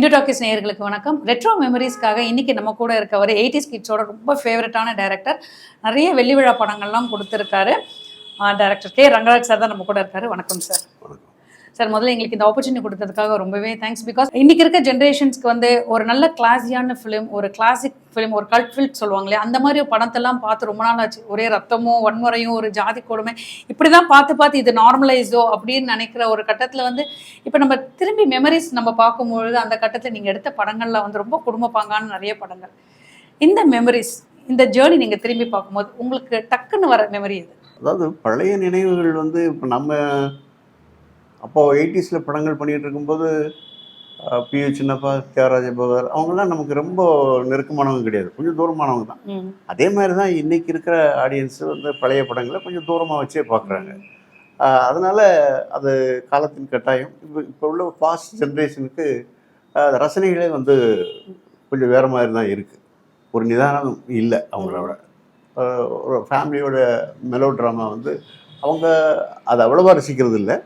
Hindu talkies நேயர்களுக்கு வணக்கம். Retro மெமரிஸ்க்காக இன்னைக்கு நம்ம கூட இருக்கவர் 80s கிட்ஸோட ரொம்ப ஃபேவரட்டான டைரக்டர். நிறைய வெள்ளி விழா படங்கள்லாம் கொடுத்துருக்காரு. டைரக்டர் கே ரங்கராஜ் சார் தான் நம்ம கூட இருக்காரு. வணக்கம் சார். சார், முதல்ல எங்களுக்கு இந்த ஆப்பர்ச்சுனிட்டி கொடுத்ததுக்காக ரொம்பவே தேங்க்ஸ். பிகாஸ் இன்னைக்கு இருக்க ஜென்ரேஷன்ஸ்க்கு வந்து ஒரு நல்ல கிளாஸியான ஃபிலிம், ஒரு கிளாசிக் ஃபிலிம், ஒரு கல்ட் ஃபில்ம் சொல்லுவாங்களே, அந்த மாதிரி படத்தெல்லாம் பார்த்து ரொம்ப நாள் ஆச்சு. ஒரே ரத்தமும் வன்முறையும் ஒரு ஜாதி கொடுமை இப்படி தான் பார்த்து இது நார்மலைஸோ அப்படின்னு நினைக்கிற ஒரு கட்டத்தில் வந்து இப்போ நம்ம திரும்பி மெமரிஸ் நம்ம பார்க்கும்பொழுது அந்த கட்டத்தில் நீங்கள் எடுத்த படங்களில் வந்து ரொம்ப குடும்பப்பாங்கான நிறைய படங்கள். இந்த மெமரிஸ், இந்த ஜேர்னி நீங்கள் திரும்பி பார்க்கும்போது உங்களுக்கு டக்குன்னு வர மெமரி இது? அதாவது பழைய நினைவுகள் வந்து இப்போ நம்ம அப்போது 80ஸில் படங்கள் பண்ணிகிட்டு இருக்கும்போது பியு சின்னப்பா, தியாகராஜ பகவதர் அவங்கெல்லாம் நமக்கு ரொம்ப நெருக்கமானவங்க கிடையாது, கொஞ்சம் தூரமானவங்க தான். அதே மாதிரி தான் இன்றைக்கி இருக்கிற ஆடியன்ஸு வந்து பழைய படங்களை கொஞ்சம் தூரமாக வச்சே பார்க்குறாங்க. அதனால் அது காலத்தின் கட்டாயம். இப்போ உள்ள ஃபாஸ்ட் ஜென்ரேஷனுக்கு ரசனைகளே வந்து கொஞ்சம் வேறு மாதிரி தான் இருக்குது. ஒரு நிதானம் இல்லை அவங்களோட. ஒரு ஃபேமிலியோட மெலோ ட்ராமா வந்து அவங்க அதை அவ்வளோவா ரசிக்கிறது இல்லை.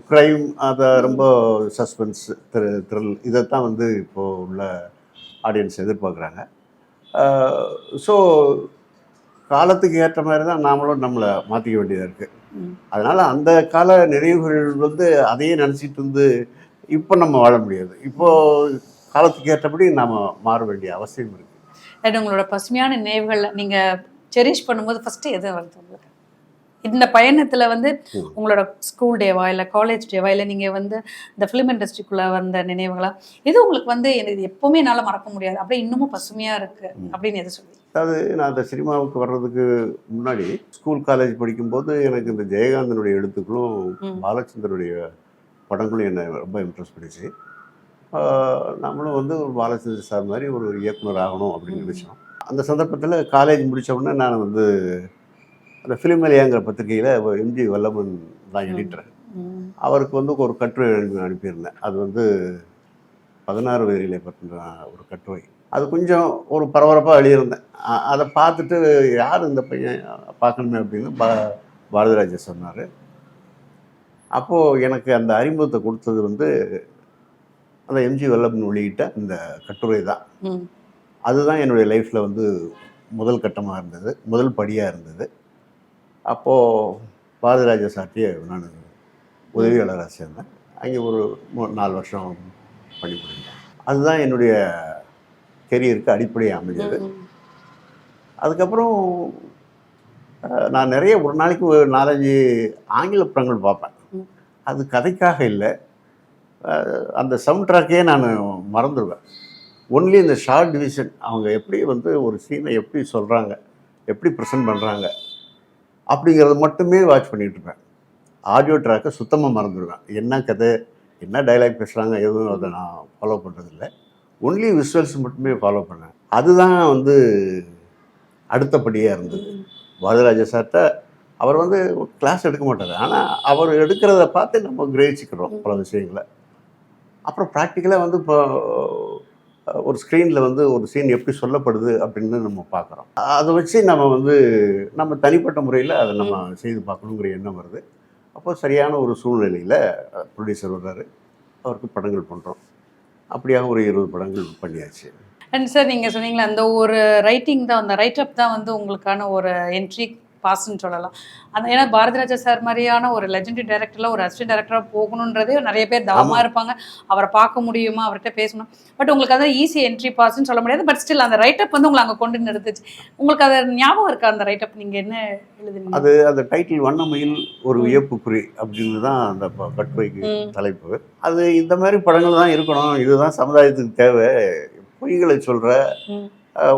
க்ரைம், அதை ரொம்ப சஸ்பென்ஸ், த்ரில் இதைத்தான் வந்து இப்போது உள்ள ஆடியன்ஸ் எதிர்பார்க்குறாங்க. ஸோ காலத்துக்கு ஏற்ற மாதிரி தான் நாமளும் நம்மளை மாற்றிக்க வேண்டியதாக இருக்குது. அதனால் அந்த கால நினைவுகள் வந்து அதையே நினச்சிட்டு இருந்து இப்போ நம்ம வாழ முடியாது. இப்போது காலத்துக்கு ஏற்றபடி நாம் மாற வேண்டிய அவசியம் இருக்குது. உங்களோட பசுமையான நினைவுகளில் நீங்கள் செரிஷ் பண்ணும்போது ஃபஸ்ட்டு எது வருது உங்களுக்கு? இந்த பயணத்தில் வந்து உங்களோட ஸ்கூல் டேவா இல்லை காலேஜ் டேவா இல்லை நீங்கள் வந்து இந்த ஃபிலிம் இண்டஸ்ட்ரிக்குள்ளே வந்த நினைவுகளா, எது உங்களுக்கு வந்து எனக்கு எப்போவுமே என்னால் மறக்க முடியாது, அப்படியே இன்னமும் பசுமையாக இருக்குது அப்படின்னு எது சொல்லி? அதாவது நான் அந்த சினிமாவுக்கு வர்றதுக்கு முன்னாடி ஸ்கூல் காலேஜ் படிக்கும்போது எனக்கு இந்த ஜெயகாந்தனுடைய எழுத்துக்களும் பாலச்சந்தருடைய படங்களும் என்னை ரொம்ப இம்ப்ரெஸ் பண்ணிச்சு. நம்மளும் வந்து ஒரு பாலச்சந்தர் சார் மாதிரி ஒரு இயக்குனர் ஆகணும் அப்படின்னு நினச்சோம். அந்த சந்தர்ப்பத்தில் காலேஜ் முடித்த உடனே நான் வந்து அந்த ஃபிலிம் மலையாங்கிற பத்திரிகையில் எம்ஜி வல்லமன் தான் எடிட்டர். அவருக்கு வந்து ஒரு கட்டுரை அனுப்பியிருந்தேன். அது வந்து 16 வயதிலே பற்றின ஒரு கட்டுரை. அது கொஞ்சம் ஒரு பரபரப்பாக எழுதியிருந்தேன். அதை பார்த்துட்டு யார் இந்த பையன் பார்க்கணுமே அப்படின்னு பாரதிராஜா சொன்னார். அப்போது எனக்கு அந்த அறிமுகத்தை கொடுத்தது வந்து அந்த எம்ஜி வல்லமன் வெளியிட்ட அந்த கட்டுரை தான். அதுதான் என்னுடைய லைஃப்பில் வந்து முதல் கட்டமாக இருந்தது, முதல் படியாக இருந்தது. அப்போது பாரதிராஜா சார்ட்டியே நான் உதவியாளராக சேர்ந்தேன். அங்கே ஒரு 4 வருஷம் பணிபுரிந்தேன். அதுதான் என்னுடைய கெரியருக்கு அடிப்படையாக அமைஞ்சது. அதுக்கப்புறம் நான் நிறைய ஒரு நாளைக்கு 4-5 ஆங்கில படங்கள் பார்ப்பேன். அது கதைக்காக இல்லை, அந்த சவுண்ட் ட்ராக்கே நான் மறந்துடுவேன். ஒன்லி இந்த ஷார்ட் டிவிஷன், அவங்க எப்படி வந்து ஒரு சீனை எப்படி சொல்கிறாங்க, எப்படி ப்ரெசென்ட் பண்ணுறாங்க அப்படிங்கிறது மட்டுமே வாட்ச் பண்ணிகிட்டு இருப்பேன். ஆடியோ ட்ராக்கை சுத்தமாக மறந்துடுவேன். என்ன கதை, என்ன டைலாக் பேசுகிறாங்க, எதுவும் அதை நான் ஃபாலோ பண்ணுறதில்லை. ஒன்லி விஷுவல்ஸ் மட்டுமே ஃபாலோ பண்ணேன். அதுதான் வந்து அடுத்தபடியாக இருந்தது. பாரதிராஜா சார்கிட்ட அவர் வந்து கிளாஸ் எடுக்க மாட்டார், ஆனால் அவர் எடுக்கிறத பார்த்து நம்ம கிரகிச்சிக்கிறோம் பல விஷயங்களை. அப்புறம் ப்ராக்டிக்கலாக வந்து இப்போ ஒரு ஸ்க்ரீனில் வந்து ஒரு சீன் எப்படி சொல்லப்படுது அப்படின்னு நம்ம பார்க்குறோம். அதை வச்சு நம்ம வந்து நம்ம தனிப்பட்ட முறையில் அதை நம்ம செய்து பார்க்கணுங்கிற எண்ணம் வருது. அப்போது சரியான ஒரு சூழ்நிலையில் ப்ரொடியூசர் வர்றாரு, அவருக்கு படங்கள் பண்ணுறோம். அப்படியாக ஒரு 20 படங்கள் பண்ணியாச்சு. அண்ட் சார், நீங்கள் சொன்னீங்களா அந்த ஒரு ரைட்டிங் தான், அந்த ரைட்டப் தான் வந்து உங்களுக்கான ஒரு என்ட்ரி பாஸ்ன்னு சொல்லலாம். அந்த ஏன்னா பாரதிராஜா சார் மாதிரியான ஒரு லெஜெண்டரி டைரக்டரில் ஒரு அசிஸ்டன்ட் டைரக்டராக போகணுன்றதே நிறைய பேர் தவமாக இருப்பாங்க. அவரை பார்க்க முடியுமா, அவர்கிட்ட பேசணும். பட் உங்களுக்கு அதான் ஈஸி என்ட்ரி பாஸ்ன்னு சொல்ல முடியாது. பட் ஸ்டில் அந்த ரைட்டப் வந்து உங்களை அங்கே கொண்டு நிறுத்துச்சு. உங்களுக்கு அது ஞாபகம் இருக்கா அந்த ரைட்டப்? நீங்கள் என்ன எழுதுனீங்க? அது அந்த டைட்டில் வண்ணமயில் ஒரு வியப்புக்குறி அப்படின்னு தான் அந்த கட்டுரைக்கு தலைப்பு. அது இந்த மாதிரி படங்கள் தான் இருக்கணும், இதுதான் சமுதாயத்துக்கு தேவை, பொய்களை சொல்கிற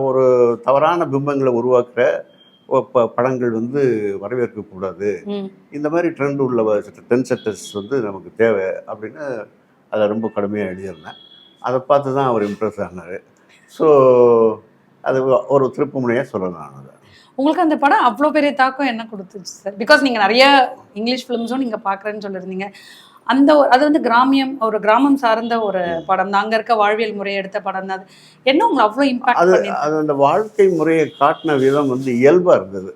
ஒரு தவறான பிம்பங்களை உருவாக்குற படங்கள் வந்து வரவேற்கக்கூடாது, இந்த மாதிரி ட்ரெண்ட் உள்ள ட்ரெண்ட் செட்டர்ஸ் வந்து நமக்கு தேவை அப்படின்னு அதை ரொம்ப கடுமையாக எழுதியிருந்தேன். அதை பார்த்து தான் அவர் இம்ப்ரெஸ் ஆனார். ஸோ அது ஒரு திருப்பு முனையாக சொல்லலாம். அதை உங்களுக்கு அந்த படம் அவ்வளோ பெரிய தாக்கம் என்ன கொடுத்துச்சு சார்? பிகாஸ் நீங்கள் நிறைய இங்கிலீஷ் ஃபிலிம்ஸும் நீங்கள் பார்க்குறேன்னு சொல்லியிருந்தீங்க. அந்த அது வந்து ஒரு கிராமம் சார்ந்த ஒரு படம் தான், அங்கே இருக்க வாழ்வியல் முறையை எடுத்த படம் தான். அது என்ன உங்களை அவ்வளோ இம்பாக்ட் பண்ணி? அது அந்த வாழ்க்கை முறையை காட்டின விதம் வந்து இயல்பாக இருந்தது.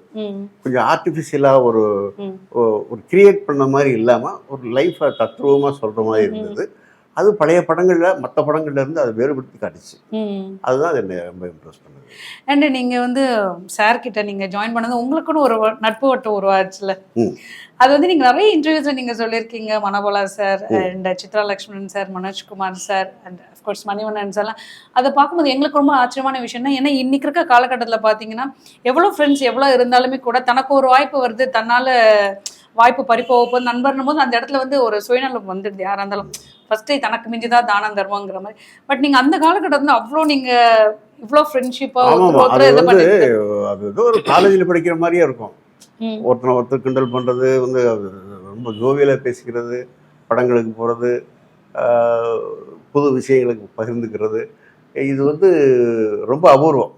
கொஞ்சம் ஆர்டிஃபிஷியலாக ஒரு கிரியேட் பண்ண மாதிரி இல்லாமல் ஒரு லைஃப்பை தத்துவமாக சொல்கிற மாதிரி இருந்தது. அது பழைய படங்களில் மற்ற படங்கள்ல இருந்து அதை வேறுபடுத்தி காட்டுச்சு. அதுதான் அது என்னை ரொம்ப இம்ப்ரெஸ் பண்ணுது. அண்ட் நீங்கள் வந்து சார் கிட்ட நீங்கள் ஜாயின் பண்ணது உங்களுக்குன்னு ஒரு நட்பு வட்டம் உருவாச்சுல. அது வந்து நீங்கள் நிறைய இன்டர்வியூஸில் நீங்கள் சொல்லியிருக்கீங்க. Manobala sir and Chitra Lakshmanan sir, Manojkumar sir and of course Manivannan சார்லாம் அதை பார்க்கும்போது எங்களுக்கு ரொம்ப ஆச்சரியமான விஷயம்னா, ஏன்னா இன்னைக்கு இருக்க காலகட்டத்தில் பார்த்தீங்கன்னா எவ்வளோ ஃப்ரெண்ட்ஸ் எவ்வளோ இருந்தாலுமே கூட தனக்கு ஒரு வாய்ப்பு வருது, தன்னால் வாய்ப்பு பறிப்போக போது நண்பர்னும் போது அந்த இடத்துல வந்து ஒரு சுயநலம் வந்துடுது. யாராக இருந்தாலும் ஃபர்ஸ்டே தனக்கு மிஞ்சிதான் தானம் தருவாங்கிற மாதிரி. பட் நீங்கள் அந்த காலகட்டத்தில் அவ்வளோ நீங்கள் இவ்வளோ ஃப்ரெண்ட்ஷிப்பாக அது ஏதோ ஒரு காலேஜில் படிக்கிற மாதிரியே இருக்கும். ஒருத்தர் கிண்டல் பண்ணுறது வந்து ரொம்ப ஜோவியலாக பேசிக்கிறது, படங்களுக்கு போகிறது, புது விஷயங்களுக்கு பகிர்ந்துக்கிறது, இது வந்து ரொம்ப அபூர்வம்.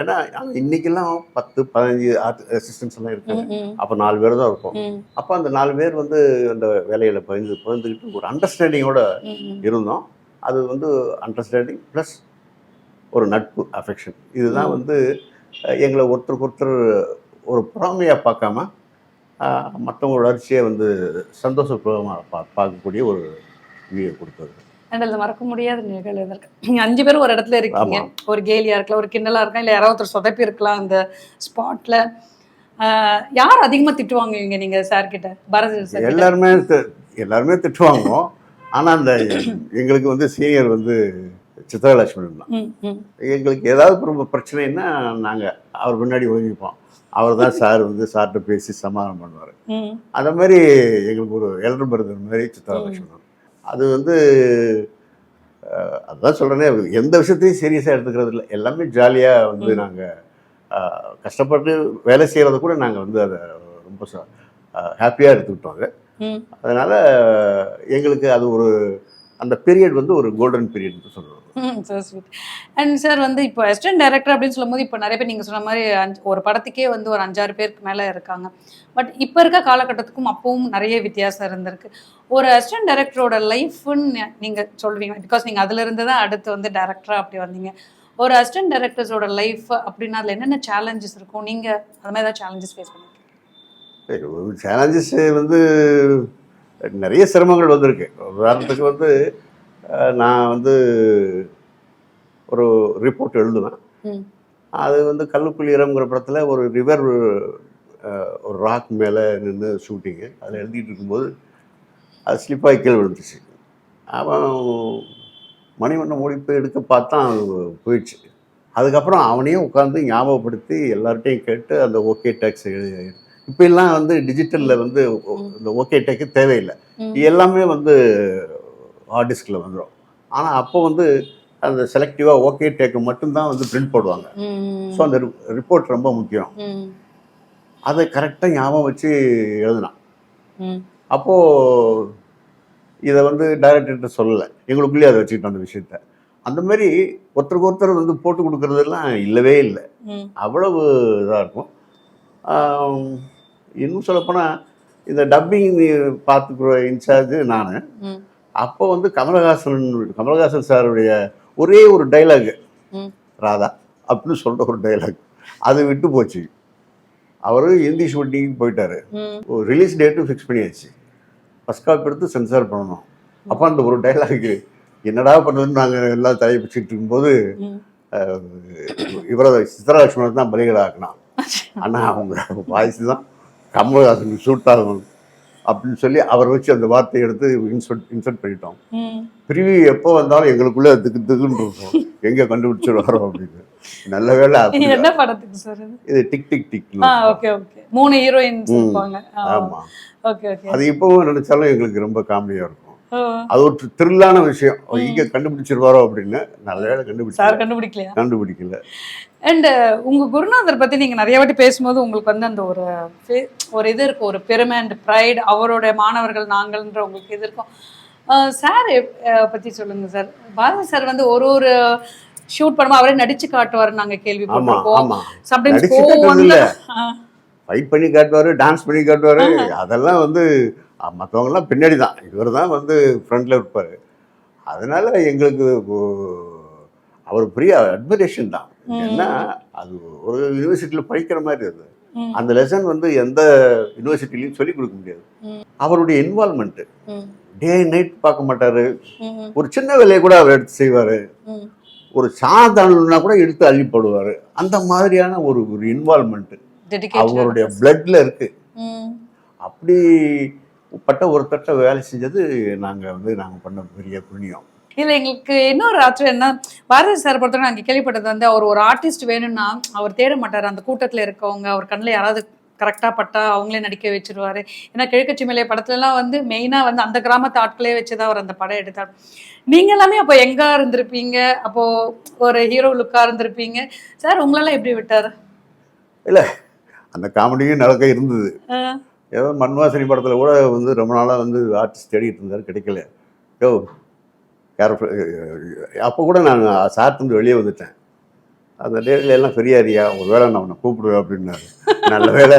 ஏன்னா இன்னைக்கெல்லாம் 10-15 அசிஸ்டன்ஸ் எல்லாம் இருக்காங்க. அப்போ 4 பேர் தான் இருப்போம். அப்போ அந்த 4 பேர் வந்து அந்த வேலைகளை பகிர்ந்துக்கிட்டு ஒரு அண்டர்ஸ்டாண்டிங்கோட இருந்தோம். அது வந்து அண்டர்ஸ்டாண்டிங் ப்ளஸ் ஒரு நட்பு, அஃபெக்ஷன். இதுதான் வந்து எங்களை ஒருத்தருக்கு ஒருத்தர் ஒரு பொறாமையாக பார்க்காம மற்றவங்க வளர்ச்சியை வந்து சந்தோஷப்பூர்வமாக பார்க்கக்கூடிய ஒரு வியூவை கொடுத்தது. அதில் மறக்க முடியாத நிகழ்வு இருக்கு. நீங்கள் 5 பேரும் ஒரு இடத்துல இருக்கீங்க. ஒரு கேலியாக இருக்கலாம், ஒரு கிண்டலாக இருக்கலாம், இல்லை யாராவது ஒருத்தர் சொதப்பி இருக்கலாம். அந்த ஸ்பாட்டில் யார் அதிகமாக திட்டுவாங்க நீங்கள் சார்கிட்ட? பாரதி சார் எல்லாருமே திட்டுவாங்க. ஆனால் அந்த எங்களுக்கு வந்து சீனியர் வந்து சித்ரா லட்சுமணன் தான். எங்களுக்கு ஏதாவது ரொம்ப பிரச்சனைன்னா நாங்கள் அவர் முன்னாடி ஒதுங்கிப்போம். அவர் தான் சார் வந்து சார்கிட்ட பேசி சமாதானம் பண்ணுவார். அந்த மாதிரி எங்களுக்கு ஒரு எல்டர் பிரதர் மாதிரி சித்ரா லட்சுமணன். அது வந்து அதுதான் சொல்கிறேனே, எந்த விஷயத்தையும் சீரியஸாக எடுத்துக்கிறது இல்லை. எல்லாமே ஜாலியாக வந்து நாங்கள் கஷ்டப்பட்டு வேலை செய்கிறத கூட நாங்கள் வந்து அதை ரொம்ப ஹாப்பியாக எடுத்துக்கிட்டோம். அதனால் எங்களுக்கு அது ஒரு அந்த பீரியட் வந்து ஒரு கோல்டன் பீரியட்னு சொல்லுவாங்க. அண்ட் சார் வந்து இப்போ அசிஸ்டன்ட் டைரக்டர் அப்படின்னு சொல்லும்போது இப்போ நிறைய பேர் நீங்கள் சொன்ன மாதிரி ஒரு படத்துக்கே வந்து ஒரு 5-6 பேருக்கு மேலே இருக்காங்க. பட் இப்போ இருக்க காலகட்டத்துக்கும் அப்பவும் நிறைய வித்தியாசம் இருந்திருக்கு. ஒரு அசிஸ்டன்ட் டைரக்டரோட லைஃப்னு நீங்கள் சொல்வீங்க, பிகாஸ் நீங்கள் அதுலேருந்து தான் அடுத்து வந்து டைரக்டராக அப்படி வந்தீங்க. ஒரு அசிஸ்டன்ட் டைரக்டர்ஸோட லைஃப் அப்படின்னா அதில் என்னென்ன சேலஞ்சஸ் இருக்கும்? நீங்கள் அது மாதிரி ஏதாவது சேலஞ்சஸ் ஃபேஸ் பண்ணிருக்கீங்க? சேலஞ்சஸ் வந்து நிறைய சிரமங்கள் வந்திருக்கு. உதாரணத்துக்கு வந்து நான் வந்து ஒரு ரிப்போர்ட் எழுதுவேன். அது வந்து கல்லுக்குளிரம்ங்கிற படத்தில் ஒரு ரிவர், ஒரு ராக் மேலே நின்று ஷூட்டிங்கு. அதில் எழுதிட்டு இருக்கும்போது அது ஸ்லிப்பாகி கீழே விழுந்துச்சு. அவன் மணிவண்ணன் ஓடி போய் எடுக்க பார்த்தா போயிடுச்சு. அதுக்கப்புறம் அவனையும் உட்காந்து ஞாபகப்படுத்தி எல்லார்ட்டையும் கேட்டு அந்த ஓகே டேக்ஸ் எழுதி. இப்போ எல்லாம் வந்து டிஜிட்டலில் வந்து இந்த ஓகே டேக்கு தேவையில்லை, எல்லாமே வந்து ஹார்ட் டிஸ்கில் வந்துடும். ஆனால் அப்போ வந்து அந்த செலக்டிவாக ஓகே டேக்கு மட்டும்தான் வந்து பிரிண்ட் போடுவாங்க. ஸோ அந்த ரிப்போர்ட் ரொம்ப முக்கியம். அதை கரெக்டாக ஞாபகம் வச்சு எழுதினான். அப்போது இதை வந்து டைரக்டர்கிட்ட சொல்லலை, எங்களுக்குள்ளேயே அதை வச்சுக்கிட்டோம் அந்த விஷயத்த. அந்த மாதிரி ஒருத்தருக்கு ஒருத்தர் வந்து போட்டு கொடுக்கறதெல்லாம் இல்லவே இல்லை. அவ்வளவு இதாக இருக்கும். இன்னும் சொல்லப்போனால் இந்த டப்பிங் பார்த்துக்கிற இன்சார்ஜ் நான். அப்போ வந்து கமலஹாசன் சாருடைய ஒரே ஒரு டைலாகு, ராதா அப்படின்னு சொல்கிற ஒரு டைலாக், அது விட்டு போச்சு. அவரு ஹிந்தி ஷூட்டிங்கு போயிட்டாரு. ரிலீஸ் டேட்டும் ஃபிக்ஸ் பண்ணியாச்சு. ஃபஸ்ட் காப்பி எடுத்து சென்சார் பண்ணணும். அப்போ அந்த ஒரு டைலாக்கு என்னடா பண்ணுறதுன்னு நாங்கள் எல்லாம் தலையை பிடிச்சிட்டு இருக்கும்போது இவரை சித்ரா லட்சுமணன் தான் பலிகளாக்குனான். ஆனால் அவங்க வாய்ஸ் தான் கமலஹாசன் ஷூட் ஆகணும் அப்படின்னு சொல்லி அவர் வச்சு அந்த வார்த்தையை எடுத்து இன்சர்ட் பண்ணிட்டோம். பிரிவியூ எப்போ வந்தாலும் எங்களுக்குள்ளே திக்குன்னு இருக்கும், எங்கே கண்டுபிடிச்சிருவாரோ அப்படின்னு. நல்ல வேலை. என்ன படத்துக்கு சார் இது? Tick tick tick. Okay okay. 3 heroines இருப்பாங்க. ஆமா. Okay okay. அது இப்பவும் நினைச்சாலும் எங்களுக்கு ரொம்ப காமெடியா இருக்கும். அது ஒரு த்ரில்லான விஷயம். இங்க கண்டுபிடிச்சிருவாரோ அப்படின்னு. நல்ல வேலை கண்டுபிடிக்கல. அண்ட் உங்க குருநாதர் பத்தி நீங்க நிறைய வாட்டி பேசும்போது உங்களுக்கு வந்து அந்த ஒரு இது இருக்கும், ஒரு பெருமை அண்ட் ப்ரைட். அவரோட மாணவர்கள் நாங்கள்ன்ற உங்களுக்கு இது இருக்கும். சார் பத்தி சொல்லுங்க சார். பாரதி சார் வந்து ஒரு ஷூட் பண்ணும்போது அவரே நடிச்சு காட்டுவாரு, நாங்க கேள்விப்பட்டிருக்கோம். சம்டைம்ஸ் ஃபைட் பண்ணி காட்டுவாரு, டான்ஸ் பண்ணி காட்டுவாரு. அதெல்லாம் வந்து மற்றவங்கலாம் பின்னாடி தான், இவர் தான் வந்து ஃப்ரண்ட்ல இருப்பார். அதனால எங்களுக்கு அவர் பெரிய அட்மிரேஷன் தான். ஏன்னா அது ஒரு யூனிவர்சிட்டியில் படிக்கிற மாதிரி அது. அந்த லெசன் வந்து எந்த யூனிவர்சிட்டிலையும் சொல்லிக் கொடுக்க முடியாது. அவருடைய இன்வால்மெண்ட்டு டே நைட் பார்க்க மாட்டார். ம், ஒரு சின்ன வேலையை கூட அவர் எடுத்து செய்வார். ம். ஒரு சாதாரணனா கூட எடுத்து அள்ளி போடுவார். அந்த மாதிரியான ஒரு ஒரு இன்வால்மெண்ட்டு டெடிகேட்டடான அவருடைய person. பிளட்ல இருக்கு. ம். அப்படிப்பட்ட ஒருத்தட்ட வேலை செஞ்சது நாங்கள் பண்ண பெரிய புண்ணியம். இல்ல எங்களுக்கு இன்னொரு ஆச்சரியம் என்ன, பாரதி சார் பொறுத்தவரை நாங்க கேள்விப்பட்டது வந்து அவர் ஒரு ஆர்டிஸ்ட் வேணும்னா அவர் தேட மாட்டாரு. அந்த கூட்டத்துல இருக்கவங்க அவர் கண்ணுல யாராவது கரெக்டா பட்டா அவங்களே நடிக்க வச்சிருவாரு. ஏன்னா கிழக்கு சிமிலை படத்துல எல்லாம் வந்து மெயினா வந்து அந்த கிராமத்து ஆட்களே வச்சுதான் அவர் அந்த படம் எடுத்தார். நீங்க எல்லாமே அப்போ எங்கா இருந்திருப்பீங்க, அப்போ ஒரு ஹீரோ லுக்கா இருந்திருப்பீங்க. சார் உங்களெல்லாம் எப்படி விட்டாரு? இல்லை, அந்த காமெடியும் நடக்க இருந்தது. அஹ் ஏதோ மண்வாசனி படத்தில் கூட ரொம்ப நாளாக ஆர்டிஸ்ட் தேடிட்டு இருந்தார், கிடைக்கல. யோ கேரக்டர் அப்போ கூட நான் சார்ட்டு வெளியே வந்துட்டேன். அந்த டேட்டில் எல்லாம் பெரியாரியா, ஒரு வேளை நான் உன்னை கூப்பிடுவேன் அப்படின்னாரு. நல்ல வேலை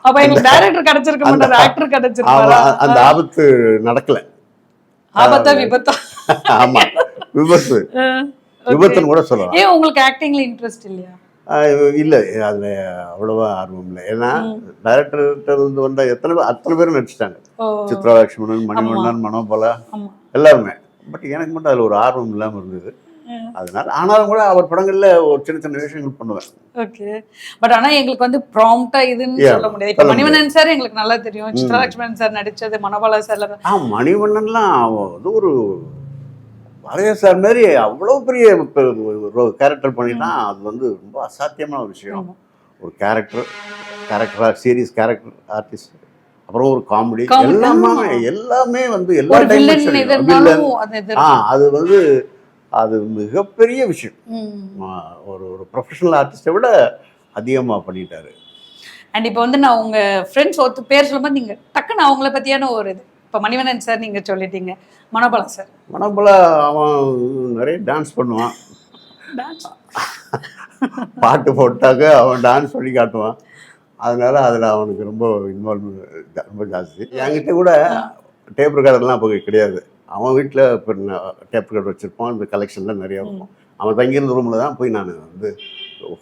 அப்ப எங்களுக்கு டைரக்டர் கிடைச்சிருக்க மாட்டாரு, ஆக்டர் கிடைச்சிருப்பாரா? அந்த ஆபத்து நடக்கல. ஆபத்தா விபத்தா? ஆமா, விபத்து. Okay. விபத்துன்னு கூட சொல்லலாம். ஏன் உங்களுக்கு ஆக்டிங்ல இன்ட்ரெஸ்ட் இல்லையா? இல்லை, அதில் அவ்வளோவா ஆர்வம் இல்லை. ஏன்னா டைரக்டர்கிட்ட வந்த அத்தனை பேரும் நடிச்சிட்டாங்க. ஓ, சித்ரா லட்சுமணன், மணிவண்ணன், மனோபாலா, ஆமா. எல்லாருமே. பட் எனக்கு மட்டும் அதில் ஒரு ஆர்வம் இல்லாமல் இருந்தது. அதனால ஆனாலும் கூட அவர் படங்கள்ல ஒரு சின்ன சின்ன விஷயங்கள் பண்ணுவேன். ஓகே. பட் ஆனா எங்களுக்கு வந்து ப்ராம்ப்டா இதுன்னு சொல்ல முடியாது. இப்ப மணிவண்ணன் சார் எங்களுக்கு நல்லா தெரியும், சித்ரா லட்சுமணன் சார் நடிச்சது, மனோபாலா சார். மணிவண்ணன்லாம் ஒரு பழைய சார் மாதிரி அவ்வளோ பெரிய கேரக்டர் பண்ணிட்டான். அது ரொம்ப அசாத்தியமான ஒரு விஷயம். ஒரு கேரக்டரா சீரியஸ் கேரக்டர் ஆர்டிஸ்ட், அப்புறம் ஒரு காமெடி, எல்லாமே எல்லா அது அது மிகப்பெரிய விஷயம். ஒரு ப்ரொஃபஷனல் ஆர்டிஸ்டை விட அதிகமாக பண்ணிட்டாரு. அண்ட் இப்போ வந்து நான் உங்க ஃப்ரெண்ட்ஸ் பேர் சொல்லும்போது நீங்க டக்குன்னு அவங்கள பத்தியான ஒரு இது, இப்போ மணிவண்ணன் சார் நீங்க சொல்லிட்டீங்க, மனோபாலா சார். மனோபாலா அவன் நிறைய டான்ஸ் பண்ணுவான். பாட்டு போட்டாக்க அவன் டான்ஸ் பண்ணி காட்டுவான். அதனால அதில் அவனுக்கு ரொம்ப இன்வால்வ்மெண்ட் ரொம்ப ஜாஸ்தி. என்கிட்ட கூட டேப் ரெக்கார்டர்லாம் அப்போ கிடையாது. அவன் வீட்டில் இப்போ டேப் ரெக்கார்டர் வச்சுருப்பான். இந்த கலெக்ஷன்லாம் நிறையா இருக்கும். அவன் தங்கியிருந்த ரூமில் தான் போய் நான்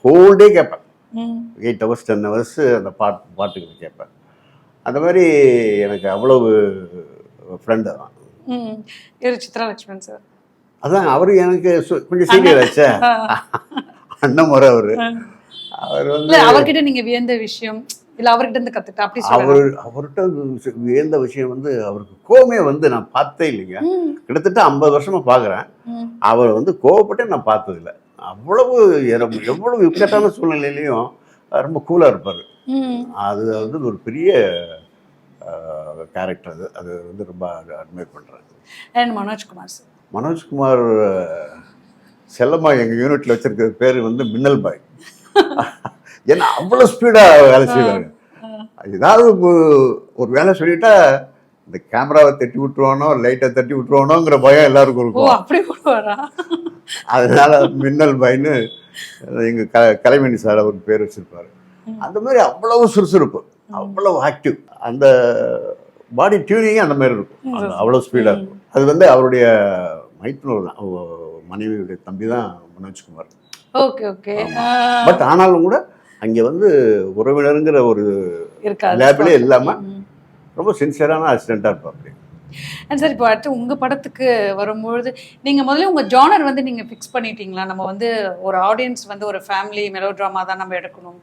ஹோல் டே கேட்பேன். 8 hours 10 hours அந்த பாட்டுக்கு கேட்பேன். அந்த மாதிரி எனக்கு அவ்வளவு ஃப்ரெண்டு தான். சித்ரா லட்சுமணன் சார் அதான் அவர் எனக்கு கொஞ்சம் சீனியர் ஆச்சே, அண்ணன் முறை அவர் அவர்கிட்ட நீங்க வியந்த விஷயம் இல்ல அவர்கிட்ட இருந்து கத்துக்கிட்ட அப்படி அவர்கிட்ட வியந்த விஷயம் அவருக்கு கோவமே நான் பார்த்தே இல்லைங்க. கிட்டத்தட்ட 50 வருஷமா பார்க்குறேன். அவர் கோவப்பட்டே நான் பார்த்ததில்லை. அவ்வளவு எவ்வளவு இக்கட்டான சூழ்நிலையிலையும் ரொம்ப கூலாக இருப்பார். அது ஒரு பெரிய கேரக்டர். அது ரொம்ப அட்மையர் பண்ணுறேன். And Manojkumar sir. மனோஜ்குமார் செல்லம்மா எங்கள் யூனிட்டில் வச்சிருக்கிற பேர் மின்னல் பாய். ஏன்னா அவ்வளோ ஸ்பீடாக வேலை செய்வாங்க. ஏதாவது ஒரு வேலை சொல்லிட்டா இந்த கேமராவை தட்டி விட்டுருவானோ, லைட்டை தட்டி விட்டுருவானோங்கிற பயம் எல்லாருக்கும் இருக்கும். அதனால மின்னல் பாய்னு எங்கள் கலைமணி சார் அவருக்கு பேர் வச்சிருப்பாரு. அந்த மாதிரி அவ்வளவு சுறுசுறுப்பு, அவ்வளவு ஆக்டிவ். அந்த பாடி டியூனிங் அந்த மாதிரி இருக்கும். அவ்வளோ ஸ்பீடாக இருக்கும். அது அவருடைய மைத்துனர் தான், மனைவியுடைய தம்பி தான் மனோஜ்குமார். Okay okay. பட் ஆனாலும் கூட அங்கே உறவினருங்கிற ஒரு லேபிளே இல்லாமல் ரொம்ப சின்சியரான அசிஸ்டண்ட்டாக இருப்பார். சார் இப்போ அடுத்து உங்கள் படத்துக்கு வரும்பொழுது நீங்கள் முதல்ல உங்கள் ஜானர் நீங்கள் ஃபிக்ஸ் பண்ணிட்டீங்களா? நம்ம ஒரு ஆடியன்ஸ் ஒரு ஃபேமிலி மெலோ ட்ராமா தான் நம்ம எடுக்கணும்.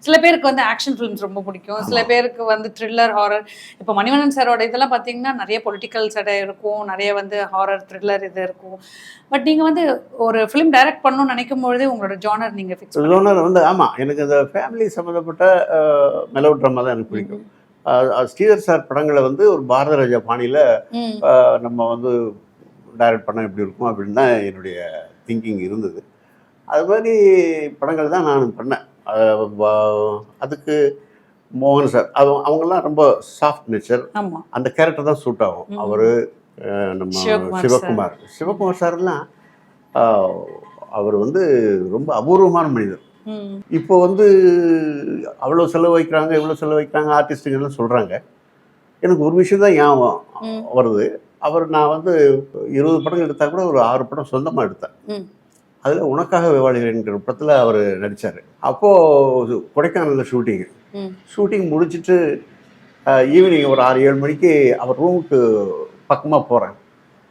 சில பேருக்கு ஆக்ஷன் ஃபிலிம்ஸ் ரொம்ப பிடிக்கும், சில பேருக்கு த்ரில்லர், ஹாரர். இப்போ மணிவண்ணன் சாரோட இதெல்லாம் பார்த்தீங்கன்னா நிறைய பொலிட்டிக்கல் சடை இருக்கும், நிறைய ஹாரர் த்ரில்லர் இது இருக்கும். பட் நீங்கள் ஒரு ஃபிலிம் டைரக்ட் பண்ணணும்னு நினைக்கும் பொழுதே உங்களோட ஜானர் நீங்கள் ஃபிக்ஸ் ஜானர் ஆமாம், எனக்கு அந்த ஃபேமிலி சம்மந்தப்பட்ட மெலோ ட்ராமா தான் எனக்கு பிடிக்கும். ஸ்ரீதர் சார் படங்களை ஒரு பாரத ராஜா பாணியில் நம்ம டைரக்ட் பண்ண எப்படி இருக்கும் அப்படின்னு தான் என்னுடைய திங்கிங் இருந்தது. அது மாதிரி படங்கள் தான் நான் பண்ணேன். அதுக்கு மோகன் சார் அவங்கெல்லாம் ரொம்ப சாஃப்ட் நேச்சர், அந்த கேரக்டர் தான் சூட் ஆகும். அவர் நம்ம சிவகுமார் சார்லாம் அவர் ரொம்ப அபூர்வமான மனிதர். இப்போ அவ்வளோ செலவு வைக்கிறாங்க, இவ்வளோ செலவு வைக்கிறாங்க ஆர்டிஸ்ட்டுங்கெல்லாம் சொல்கிறாங்க. எனக்கு ஒரு விஷயம் தான் ஞாபகம் வருது. நான் 20 படம் எடுத்தால் கூட ஒரு 6 படம் சொந்தமாக எடுத்தேன். அதில் உனக்காக விவாதிக்கிறேங்கிற படத்தில் அவர் நடித்தார். அப்போது கொடைக்கானலில் ஷூட்டிங் முடிச்சுட்டு ஈவினிங் ஒரு 6-7 மணிக்கு அவர் ரூமுக்கு பக்கமாக போகிறேன்.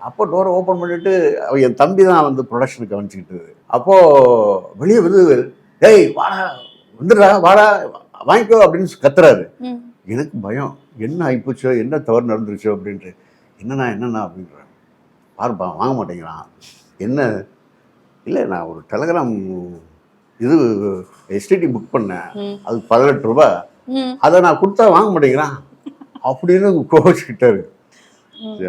அப்போ டோரை ஓப்பன் பண்ணிவிட்டு என் தம்பி தான் வந்து ப்ரொடக்ஷனுக்கு கவனிச்சிக்கிட்டு. அப்போது வெளியே வந்து டேய் வாடா வந்துடுறா வாடா வாங்கிக்கோ அப்படின்னு கத்துறாரு. எனக்கு பயம், என்ன ஆகிப்போச்சோ என்ன தவறு நடந்துருச்சோ அப்படின்ட்டு. என்னண்ணா அப்படின்றான். பாருப்பா வாங்க மாட்டேங்கிறான். என்ன இல்லை நான் ஒரு டெலகிராம் இது எஸ்டிடி புக் பண்ணேன், அதுக்கு 18 ரூபா, அதை நான் கொடுத்தா வாங்க மாட்டேங்கிறான் அப்படின்னு கோவிச்சுக்கிட்டாரு.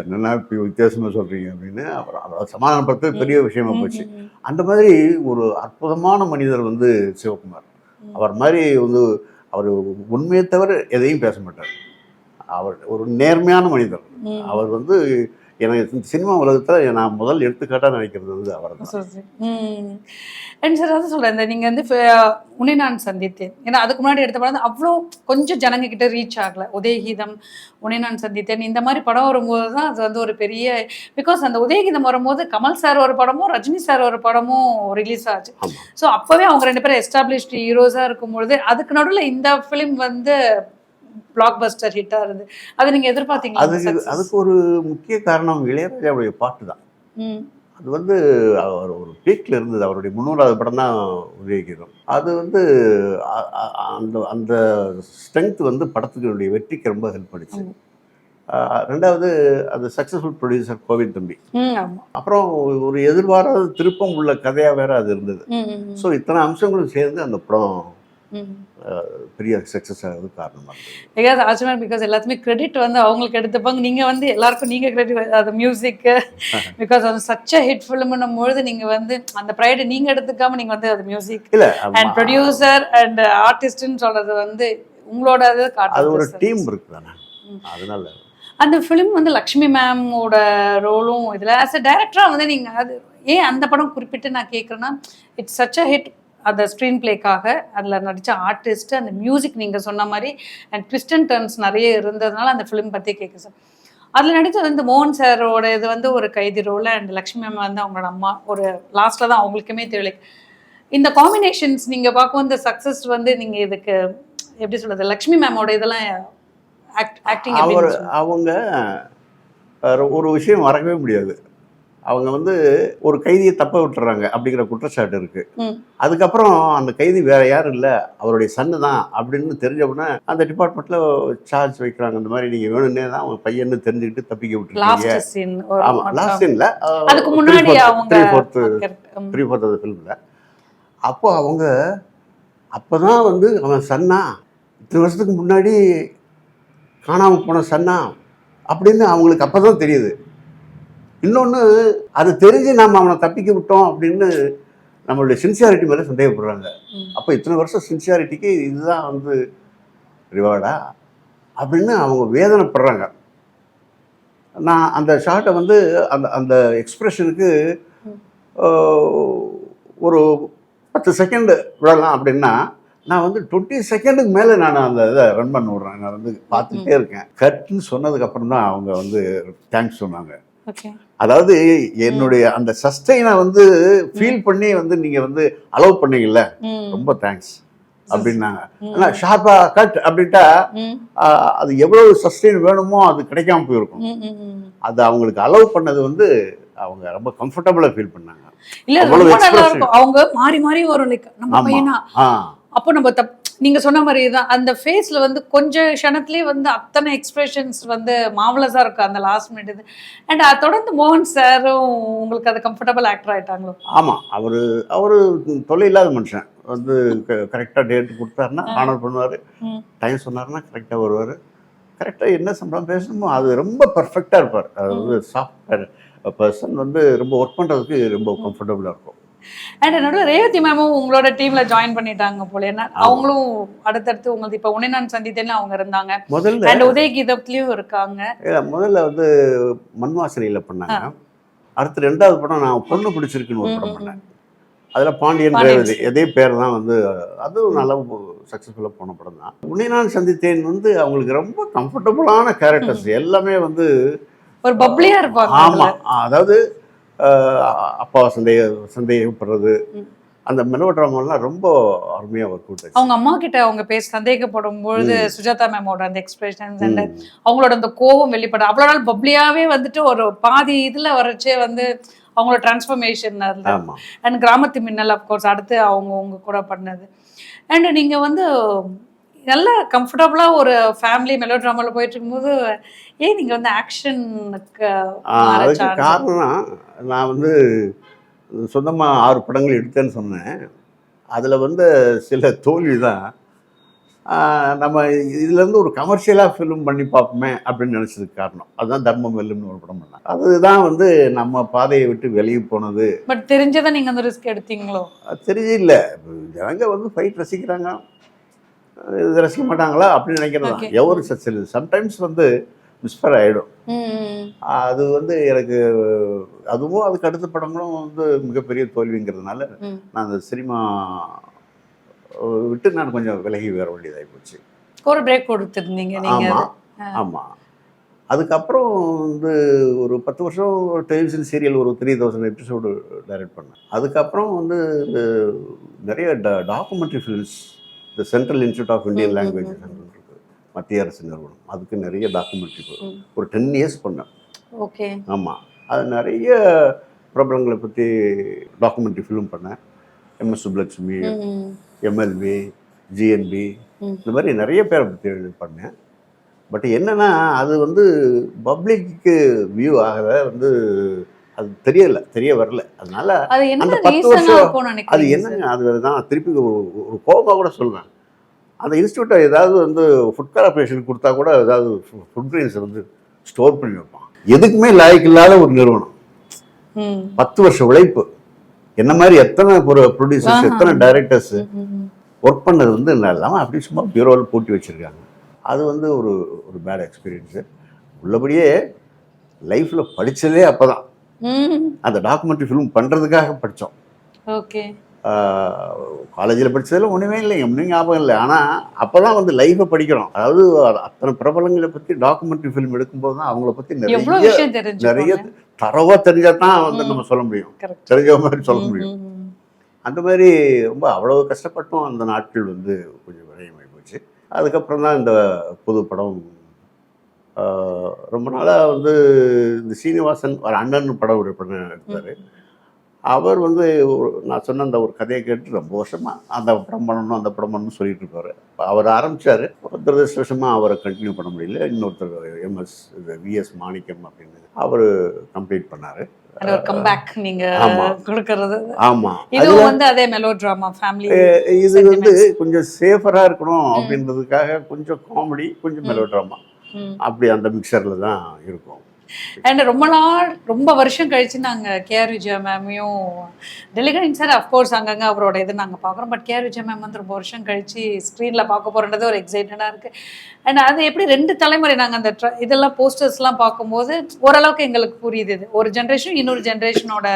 என்னன்னா இப்போ வித்தியாசமாக சொல்கிறீங்க அப்படின்னு. அப்புறம் அவரை சமாதானப்படுத்த பெரிய விஷயமா போச்சு. அந்த மாதிரி ஒரு அற்புதமான மனிதர் வந்து சிவகுமார். அவர் மாதிரி வந்து அவர் உண்மையை தவிர எதையும் பேச மாட்டார். அவர் ஒரு நேர்மையான மனிதர். அவர் வந்து எனக்கு சினிமா உலகத்தில் நான் முதல் எடுத்துக்காட்டாக நினைக்கிறது வந்து அவர் தான். அண்ட் சார் அதான் சொல்கிறேன், இந்த நீங்கள் வந்து உன்னை நான் சந்தித்தேன், ஏன்னா அதுக்கு முன்னாடி எடுத்த படம் அவ்வளோ கொஞ்சம் ஜனங்க கிட்ட ரீச் ஆகலை. உதயகீதம், உன்னை நான் சந்தித்தேன், இந்த மாதிரி படம் வரும்போது தான் அது வந்து ஒரு பெரிய, பிகாஸ் அந்த உதயகீதம் வரும்போது கமல் சார் ஒரு படமும் ரஜினி சார் ஒரு படமும் ரிலீஸ் ஆச்சு. ஸோ அப்போவே அவங்க 2 பேரும் எஸ்டாப்ளிஷ்டு ஹீரோஸாக இருக்கும்பொழுது அதுக்கு நடுவில் இந்த ஃபிலிம் வந்து பிளாக் பஸ்டர் ஹிட்டாக இருந்து அதை நீங்கள் எதிர்பார்த்தீங்களா? அதுக்கு ஒரு முக்கிய காரணம் இளையராஜாவுடைய பாட்டு தான். அது வந்து அவர் ஒரு பீக்கில் இருந்தது. அவருடைய 300வது படம் தான் உதயகீதம். அது வந்து அந்த அந்த ஸ்ட்ரென்த் வந்து படத்துக்கு வெற்றிக்கு ரொம்ப ஹெல்ப் பண்ணிச்சு. 2வது அது சக்ஸஸ்ஃபுல் ப்ரொடியூசர் கோவிந்த் தம்பி. அப்புறம் ஒரு எதிர்பாராத திருப்பம் உள்ள கதையாக வேற அது இருந்தது. ஸோ இத்தனை அம்சங்களும் சேர்ந்து அந்த படம் பெரிய சக்ஸஸ் ஆகிறது காரணமாக இருக்குது. ஆச்சரியமா, பிகாஸ் எல்லாத்துமே கிரெடிட் வந்து அவங்களுக்கு எடுத்துப்பாங்க, நீங்கள் வந்து எல்லாருக்கும் நீங்கள் கிரெடிட், அது மியூசிக்கு, பிகாஸ் அது சச் அ ஹிட் ஃபிலிம்னும்போது நீங்கள் வந்து அந்த ப்ரைடு நீங்கள் எடுத்துக்காம நீங்கள் வந்து அது மியூசிக் இல்லை அண்ட் ப்ரொடியூசர் அண்ட் ஆர்டிஸ்ட்னு சொல்கிறது வந்து உங்களோட இது காட்டு. அது ஒரு டீம் இருக்கு தானே. அதனால அந்த ஃபிலிம் வந்து லக்ஷ்மி மேமோட ரோலும் இதில் ஆஸ் அ டைரக்டராக வந்து நீங்கள் அது ஏன் அந்த படம் குறிப்பிட்டு நான் கேட்குறேன்னா, இட்ஸ் சச் அ ஹிட். அந்த ஸ்க்ரீன் பிளேக்காக அதில் நடித்த ஆர்டிஸ்ட்டு, அந்த மியூசிக் நீங்கள் சொன்ன மாதிரி அண்ட் ட்விஸ்ட் அண்ட் டர்ன்ஸ் நிறைய இருந்ததுனால அந்த ஃபிலிம் பற்றி கேட்க சார். அதில் நடித்த வந்து மோகன் சாரோட இது வந்து ஒரு கைதி ரோல் அண்ட் லக்ஷ்மி மேம் வந்து அவங்களோட அம்மா ஒரு லாஸ்ட்டில் தான் அவங்களுக்குமே தெரியல. இந்த காம்பினேஷன்ஸ் நீங்கள் பார்க்கும் இந்த சக்ஸஸ் வந்து நீங்கள் இதுக்கு எப்படி சொல்கிறது, லக்ஷ்மி மேமோட இதெல்லாம் ஆக்டிங் அவங்க ஒரு விஷயம் மறக்கவே முடியாது. அவங்க வந்து ஒரு கைதியை தப்ப விட்டுறாங்க அப்படிங்கிற குற்றச்சாட்டு இருக்கு. அதுக்கப்புறம் அந்த கைதி வேற யாரும் இல்லை, அவருடைய சன்னு தான் அப்படின்னு தெரிஞ்ச உடனே அந்த டிபார்ட்மெண்ட்ல சார்ஜ் வைக்கிறாங்க. அந்த மாதிரி நீங்க வேணும்னே தான் அவங்க பையன்னு தெரிஞ்சுக்கிட்டு தப்பிக்க விட்டுருக்கீங்க. ஆமா, லாஸ்ட் சீன்ல அதுக்கு முன்னாடி அவங்க 3/4 ஃபிலிம்ல அப்போ அவங்க அப்பதான் வந்து அவன் சன்னா, இத்தனை வருஷத்துக்கு முன்னாடி காணாம போன சன்னா அப்படின்னு அவங்களுக்கு அப்பதான் தெரியுது. இன்னொன்று, அது தெரிஞ்சு நம்ம அவனை தப்பிக்க விட்டோம் அப்படின்னு நம்மளுடைய சின்சியாரிட்டி மேலே சந்தேகப்படுறாங்க. அப்போ இத்தனை வருஷம் சின்சியாரிட்டிக்கு இதுதான் வந்து ரிவார்டா அப்படின்னு அவங்க வேதனைப்படுறாங்க. நான் அந்த ஷார்ட்டை வந்து அந்த அந்த எக்ஸ்பிரஷனுக்கு ஒரு 10 செகண்ட் விடலாம் அப்படின்னா நான் வந்து 20 செகண்டுக்கு மேலே நான் அந்த இதை ரன் பண்ண விட்றேன். நான் வந்து பார்த்துட்டே இருக்கேன். கட்னு சொன்னதுக்கப்புறம் தான் அவங்க வந்து தேங்க்ஸ் சொன்னாங்க. அதாவது என்னுடைய அந்த சஸ்டெயினை வந்து ஃபீல் பண்ணி வந்து நீங்க வந்து அலோவ் பண்ணீங்கல்ல, ரொம்ப தேங்க்ஸ் அப்படின்னாங்க. ஆனால் ஷார்ப்பா கட் அப்படின்ட்டா அது எவ்வளவு சஸ்டெயின் வேணுமோ அது கிடைக்காம போயிருக்கும். அது அவங்களுக்கு அலோவ் பண்ணது வந்து அவங்க ரொம்ப கம்ஃபர்டபுளா ஃபீல் பண்ணாங்க. இல்ல அவங்க மாறி மாறி வரும், லைக் நம்ம பையனா அப்போ நம்ம நீங்க சொன்ன மாதிரி தான் அந்த ஃபேஸ்ல வந்து கொஞ்சம் க்ஷணத்துலேயே வந்து அத்தனை எக்ஸ்பிரஷன்ஸ் வந்து மாவலஸாக இருக்கும் அந்த லாஸ்ட் மினிட் இது. அண்ட் அதை தொடர்ந்து மோகன் சாரும் உங்களுக்கு அது கம்ஃபர்டபுள் ஆக்டர் ஆகிட்டாங்களோ? ஆமாம், அவர் தொல்லை இல்லாத மனுஷன். வந்து கரெக்டாக டேட் கொடுத்தாருன்னா ஆனர் பண்ணுவார், டைம் சொன்னார்னா கரெக்டாக வருவார், கரெக்டாக என்ன சம்பளம் பேசணுமோ அது ரொம்ப பர்ஃபெக்டாக இருப்பார். அதாவது சாஃப்ட்வேர் பர்சன் வந்து ரொம்ப ஒர்க் பண்ணுறதுக்கு ரொம்ப கம்ஃபர்டபுளாக இருக்கும். அண்ட் என்னோட ரேவதி மேமும் உங்களோட டீம்ல ஜாயின் பண்ணிட்டாங்க போல. ஏன்னா அவங்களும் அடுத்தடுத்து உங்களுக்கு இப்போ உன்னை நான் சந்தித்தேன்னு அவங்க இருந்தாங்க, முதல்ல அண்ட் உதயகீதத்துலயும் இருக்காங்க. முதல்ல வந்து மண்வாசனையில் பண்ணாங்க. அடுத்து 2வது படம் நான் பொண்ணு பிடிச்சிருக்குன்னு ஒரு படம் பண்ணேன். அதில் பாண்டியன் ரேவதி இதே பேர் தான் வந்து அதுவும் நல்ல சக்ஸஸ்ஃபுல்லாக போன படம் தான். உன்னை நான் சந்தித்தேன் வந்து அவங்களுக்கு ரொம்ப கம்ஃபர்டபுளான கேரக்டர்ஸ் எல்லாமே வந்து ஒரு பப்ளியா இருப்பாங்க. ஆமாம், அதாவது அப்பாவை சந்தேகப்படுறது, அந்த மெலோ ட்ராமாலாம் ரொம்ப அருமையாக ஒர்க் அவுட் ஆச்சு. அவங்க அம்மா கிட்ட அவங்க சந்தேகப்படும் பொழுது சுஜாதா மேமோட அந்த எக்ஸ்பிரஷன்ஸ் அண்ட் ம். அவங்களோட அந்த கோபம் வெளிப்பட அவ்வளோ நாள் பப்ளியாவே வந்துட்டு ஒரு பாதி இதுல வரச்சே வந்து அவங்களோட டிரான்ஸ்ஃபர்மேஷன் ஆமா. அண்ட் கிராமத்து மின்னல் அப்கோர்ஸ் அடுத்து அவங்க உங்க கூட பண்ணது. அண்ட் நீங்க வந்து நல்ல கம்ஃபர்டபுளா ஒரு ஃபேமிலி மெலோ ட்ராமால போயிட்டு இருக்கும்போது ஏன் நீங்க வந்து ஆக்ஷனுக்கு அதுக்கு காரணம் நான் வந்து சொந்தமாக 6 படங்கள் எடுத்தேன்னு சொன்னேன். அதில் வந்து சில தோல்வி தான். நம்ம இதுலேருந்து ஒரு கமர்ஷியலாக ஃபிலிம் பண்ணி பார்ப்போமே அப்படின்னு நினச்சதுக்கு காரணம் அதுதான் தர்மம் வெல்லும்னு ஒரு படம் பண்ணேன். அதுதான் வந்து நம்ம பாதையை விட்டு வெளியே போனது. பட் தெரிஞ்சதை நீங்க அந்த ரிஸ்க் எடுத்தீங்களோ? தெரிஞ்சு இல்லை, ஜனங்க வந்து ஃபைட் ரசிக்கிறாங்க, இது ரசிக்க மாட்டாங்களா அப்படின்னு நினைக்கிறது தான். எவரு சச்சில் சம்டைம்ஸ் வந்து மிஸ்ஃபர் ஆகிடும். அது வந்து எனக்கு அதுவும் அதுக்கு அடுத்த படங்களும் வந்து மிகப்பெரிய தோல்விங்கிறதுனால நான் அந்த சினிமா விட்டு நான் கொஞ்சம் விலகி வேற வேண்டியதாகி போச்சு. ஒரு பிரேக் கொடுத்துருந்தீங்க நீங்க. ஆமாம் ஆமாம். அதுக்கப்புறம் வந்து ஒரு 10 வருஷம் டெலிவிஷன் சீரியல் ஒரு 3000 எபிசோடு டைரக்ட் பண்ணேன். அதுக்கப்புறம் வந்து நிறைய டாக்குமெண்ட்ரி ஃபிலிம்ஸ், இந்த central institute of Indian language இருக்கு, மத்திய அரசு நிறுவனம், அதுக்கு நிறைய டாக்குமெண்ட்ரி ஒரு 10 இயர்ஸ் பண்ணேன். ஓகே. ஆமாம், அது நிறைய பிரபலங்களை பற்றி டாக்குமெண்ட்ரி ஃபிலிம் பண்ணேன். எம்எஸ் சுப்புலட்சுமி, எம்எல்வி, ஜிஎன்பி, இந்த மாதிரி நிறைய பேரை பற்றி பண்ணேன். பட் என்னன்னா அது வந்து பப்ளிக்கு வியூ ஆகல, வந்து அது தெரிய வரல. அதனால அந்த 10 வருஷம் அது என்னங்க, அதுதான் திருப்பி ஒரு கோபமாக கூட சொல்வேன். அந்த இன்ஸ்டியூட்டை ஏதாவது வந்து ஃபுட் கார்பரேஷன் கொடுத்தா கூட ஏதாவது ஃபுட் கிரெயின்ஸை வந்து ஸ்டோர் பண்ணி வைப்பான். எதுக்குமே லாய்க்கு இல்லாத ஒரு நிறுவனம். 10 வருஷ உழைப்பு, என்ன மாதிரி எத்தனை ப்ரொடியூசர்ஸ், எத்தனை டைரக்டர்ஸ் ஒர்க் பண்ணது வந்து இல்லாமல் அப்படி சும்மா பியூரோவில் போட்டி வச்சுருக்காங்க. அது வந்து ஒரு ஒரு பேட் எக்ஸ்பீரியன்ஸு. உள்ளபடியே லைஃப்பில் படித்ததே அப்போ தான், அந்த டாக்குமெண்ட்ரி ஃபிலிம் பண்ணுறதுக்காக படித்தோம். ஓகே. காலேஜில் படித்ததில் ஒன்றுமே இல்லைங்க, ஒன்றும் ஞாபகம் இல்லை. ஆனால் அப்போ தான் வந்து லைஃப்பை படிக்கிறோம். அதாவது அத்தனை பிரபலங்களை பற்றி டாக்குமெண்ட்ரி ஃபிலிம் எடுக்கும்போது தான் அவங்கள பற்றி நிறைய தரவாக தெரிஞ்சால் தான் வந்து நம்ம சொல்ல முடியும், தெரிஞ்ச மாதிரி சொல்ல முடியும். அந்த மாதிரி ரொம்ப அவ்வளோ கஷ்டப்பட்டோம். அந்த நாட்கள் வந்து கொஞ்சம் விரயமாகி போச்சு. அதுக்கப்புறம் தான் இந்த புது படம். ரொம்ப நாளாக வந்து இந்த சீனிவாசன் ஒரு அண்ணன் படம் ஒரு படம் எடுத்தார். அவர் வந்து நான் சொன்ன அந்த ஒரு கதையை கேட்டு ரொம்ப வருஷமாக அந்த படம் பண்ணணும் அந்த படம் பண்ணணும்னு சொல்லிட்டு இருப்பார். அவர் ஆரம்பித்தார், துரதிருஷ்டவசமாக அவரை கண்டினியூ பண்ண முடியல. இன்னொருத்தர் எம்எஸ் விஎஸ் மாணிக்கம் அப்படின்னு அவர் கம்ப்ளீட் பண்ணார். இது வந்து கொஞ்சம் சேஃபரா இருக்கணும் அப்படின்றதுக்காக கொஞ்சம் காமெடி, கொஞ்சம் மெலோ ட்ராமா, அப்படி அந்த மிக்சர்ல தான் இருக்கும். அண்ட் ரொம்ப வருஷம் கழிச்சு நாங்கள் கேஆர் விஜயா மேமையும் டெலிகரிங் சார் அஃப்கோர்ஸ் அங்கங்கே அவரோட இது நாங்கள் பார்க்குறோம். பட் கேஆர் விஜயா மேம் வந்து ரொம்ப வருஷம் கழிச்சு ஸ்க்ரீனில் பார்க்க போகிறன்றது ஒரு எக்ஸைட்டடாக இருக்குது. அண்ட் அது எப்படி 2 தலைமுறை நாங்கள் அந்த இதெல்லாம் போஸ்டர்ஸ்லாம் பார்க்கும்போது ஓரளவுக்கு எங்களுக்கு புரியுது. இது ஒரு ஜென்ரேஷன் இன்னொரு ஜென்ரேஷனோட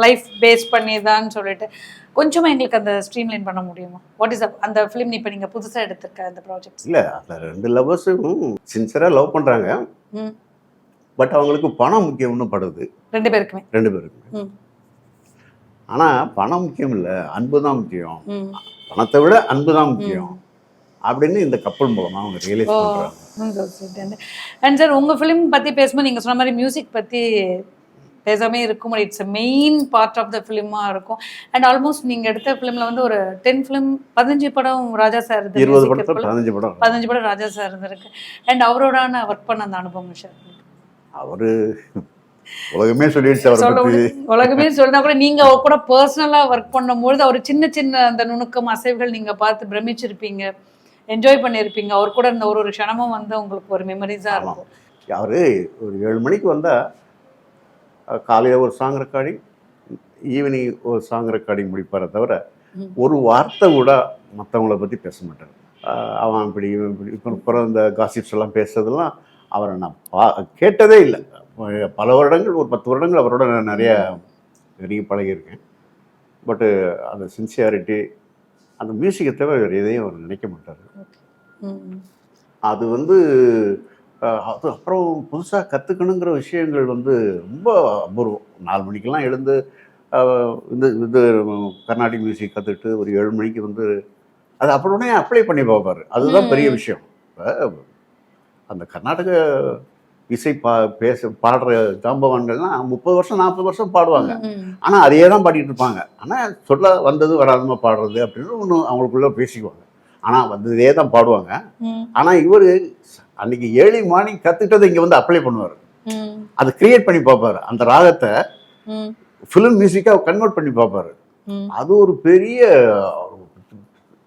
லைஃப் பேஸ் பண்ணி தான் சொல்லிட்டு கொஞ்சமாக எங்களுக்கு அந்த ஸ்ட்ரீம்லைன் பண்ண முடியுமா? வாட் இஸ் அந்த ஃபிலிம் இப்போ நீங்கள் புதுசாக எடுத்திருக்க அந்த ப்ராஜெக்ட்? இல்லை, அந்த 2 லவ்வர்ஸும் சின்சியராக லவ் பண்ணுறாங்க. பட் அவங்களுக்கு பணம் முக்கியம்னு படுது 2 பேருக்குமே. ஆனால் பணம் முக்கியம் இல்லை, அன்பு தான் முக்கியம், பணத்தை விட அன்பு தான் முக்கியம் அப்படின்னு இந்த கப்பல் மூலமாக அவங்க ரியலைஸ் பண்ணுறாங்க. அண்ட் சார் உங்கள் ஃபிலிம் பற்றி பேசும்போது நீங்கள் சொன்ன மாதிரி மியூசிக் பற்றி பேசாமே இருக்கும். It's main part of the ஃபிலிமாக இருக்கும். அண்ட் ஆல்மோஸ்ட் நீங்கள் எடுத்த ஃபிலிமில் வந்து ஒரு 10 ஃபிலிம் 15 படம் ராஜா சார், 15 படம் ராஜா சார் இருந்திருக்கு. அண்ட் அவரோடான ஒர்க் பண்ண அந்த அனுபவம் சார்? அவரு உலகமே சொல்லிடுச்சு. உலகமே சொன்னா கூட நீங்க அவர் கூட பர்சனலா ஒர்க் பண்ணும்போது அவர் சின்ன சின்ன அந்த நுணுக்கம் அசைவுகள் நீங்க பார்த்து பிரமிச்சிருப்பீங்க, என்ஜாய் பண்ணியிருப்பீங்க. அவர் கூட இந்த ஒரு க்ஷணமும் வந்து உங்களுக்கு ஒரு மெமரிஸா இருக்கும். அவரு ஒரு 7 மணிக்கு வந்தா காலையில் ஒரு சாங் ரெக்கார்டிங், ஈவினிங் ஒரு சாங் ரெக்கார்டிங் முடிப்பாரை தவிர ஒரு வார்த்தை கூட மற்றவங்கள பற்றி பேச மாட்டார். அவன் இப்படி இவன் இப்படி இப்போ இந்த காசிப்ஸ் எல்லாம் பேசுறதெல்லாம் அவரை நான் கேட்டதே இல்லை. பல வருடங்கள், ஒரு 10 வருடங்கள் அவரோட நான் நிறைய பழகியிருக்கேன். பட்டு அந்த சின்சியாரிட்டி, அந்த மியூசிக்கை தவிர வேறு எதையும் அவர் நினைக்க மாட்டார். அது வந்து அது அப்புறம் புதுசாக கற்றுக்கணுங்கிற விஷயங்கள் வந்து ரொம்ப அபூர்வம். 4 மணிக்கெல்லாம் எழுந்து இந்த இது கர்நாடிக் மியூசிக் கற்றுக்கிட்டு ஒரு 7 மணிக்கு வந்து அது அப்படின்னே அப்ளை பண்ணி பார்ப்பார். அதுதான் பெரிய விஷயம். இப்போ அந்த கர்நாடக இசை பாடுற ஜாம்பவான்கள்லாம் 30 வருஷம் 40 வருஷம் பாடுவாங்க. ஆனால் அதையே தான் பாடிட்டு இருப்பாங்க. ஆனால் சொல்ல வந்தது வராதமாக பாடுறது அப்படின்னு ஒன்று அவங்களுக்குள்ள பேசிக்குவாங்க. ஆனால் வந்ததே தான் பாடுவாங்க. ஆனால் இவர் அன்னைக்கு ஏர்லி மார்னிங் கற்றுக்கிட்டதை இங்கே வந்து அப்ளை பண்ணுவார். அதை கிரியேட் பண்ணி பார்ப்பாரு. அந்த ராகத்தை ஃபிலிம் மியூசிக்காக கன்வெர்ட் பண்ணி பார்ப்பாரு. அது ஒரு பெரிய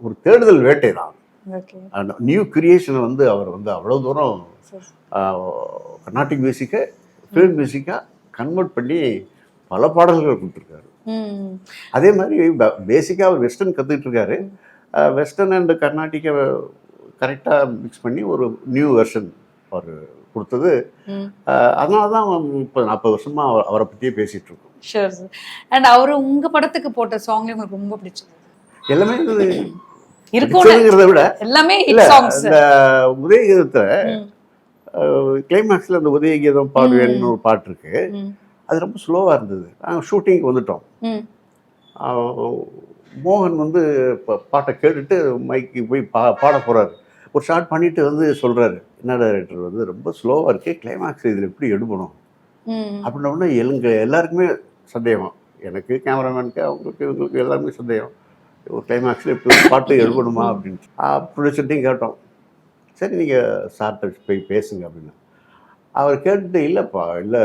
ஒரு தேடுதல் வேட்டை தான். நியூ கிரியேஷனை வந்து அவர் வந்து அவ்வளோ தூரம் கர்நாடிக் மியூசிக்கை ஃபிலிம் மியூசிக்காக கன்வெர்ட் பண்ணி பல பாடல்கள் கொடுத்துருக்காரு. அதே மாதிரி பேசிக்காக அவர் வெஸ்டர்ன் கற்றுக்கிட்டு இருக்காரு. வெஸ்டர்ன் அண்ட் கர்நாடிக்கை கரெக்டாக மிக்ஸ் பண்ணி ஒரு நியூ வெர்ஷன் அவர் கொடுத்தது. அதனால தான் இப்போ 40 வருஷமாக அவரை பற்றியே பேசிகிட்டு இருக்கோம். Sure sir. அண்ட் அவர் உங்கள் படத்துக்கு போட்ட சாங் உங்களுக்கு ரொம்ப பிடிச்சது? எல்லாமே இருக்குங்கிறத விட எல்லாமே இல்லை, இந்த உதயகீதத்தில் கிளைமேக்ஸில் அந்த உதயகீதம் பாடுவேன்னு ஒரு பாட்டு இருக்கு. அது ரொம்ப ஸ்லோவாக இருந்தது. நாங்கள் ஷூட்டிங்க்கு வந்துட்டோம். மோகன் வந்து பாட்டை கேட்டுட்டு மைக்கு போய் பாட போகிறாரு. ஒரு ஷார்ட் பண்ணிட்டு வந்து சொல்கிறாரு, என்ன டைரக்டர் வந்து ரொம்ப ஸ்லோவாக இருக்குது, கிளைமேக்ஸ் இதில் எப்படி எடுக்கணும் அப்படின்னோடனே எல்லாருக்குமே சந்தேகம். எனக்கு, கேமராமேனுக்கு, அவங்களுக்கு, இவங்களுக்கு எல்லாருமே சந்தேகம். ஒரு கிளைமேக்ஸில் எப்படி பாட்டு எழுதணுமா அப்படின்ட்டு ப்ரொடியூசர்ட்டையும் கேட்டோம். சரி நீங்கள் சார்ட்ட போய் பேசுங்க அப்படின்னு. அவர் கேட்டுட்டு, இல்லைப்பா இல்லை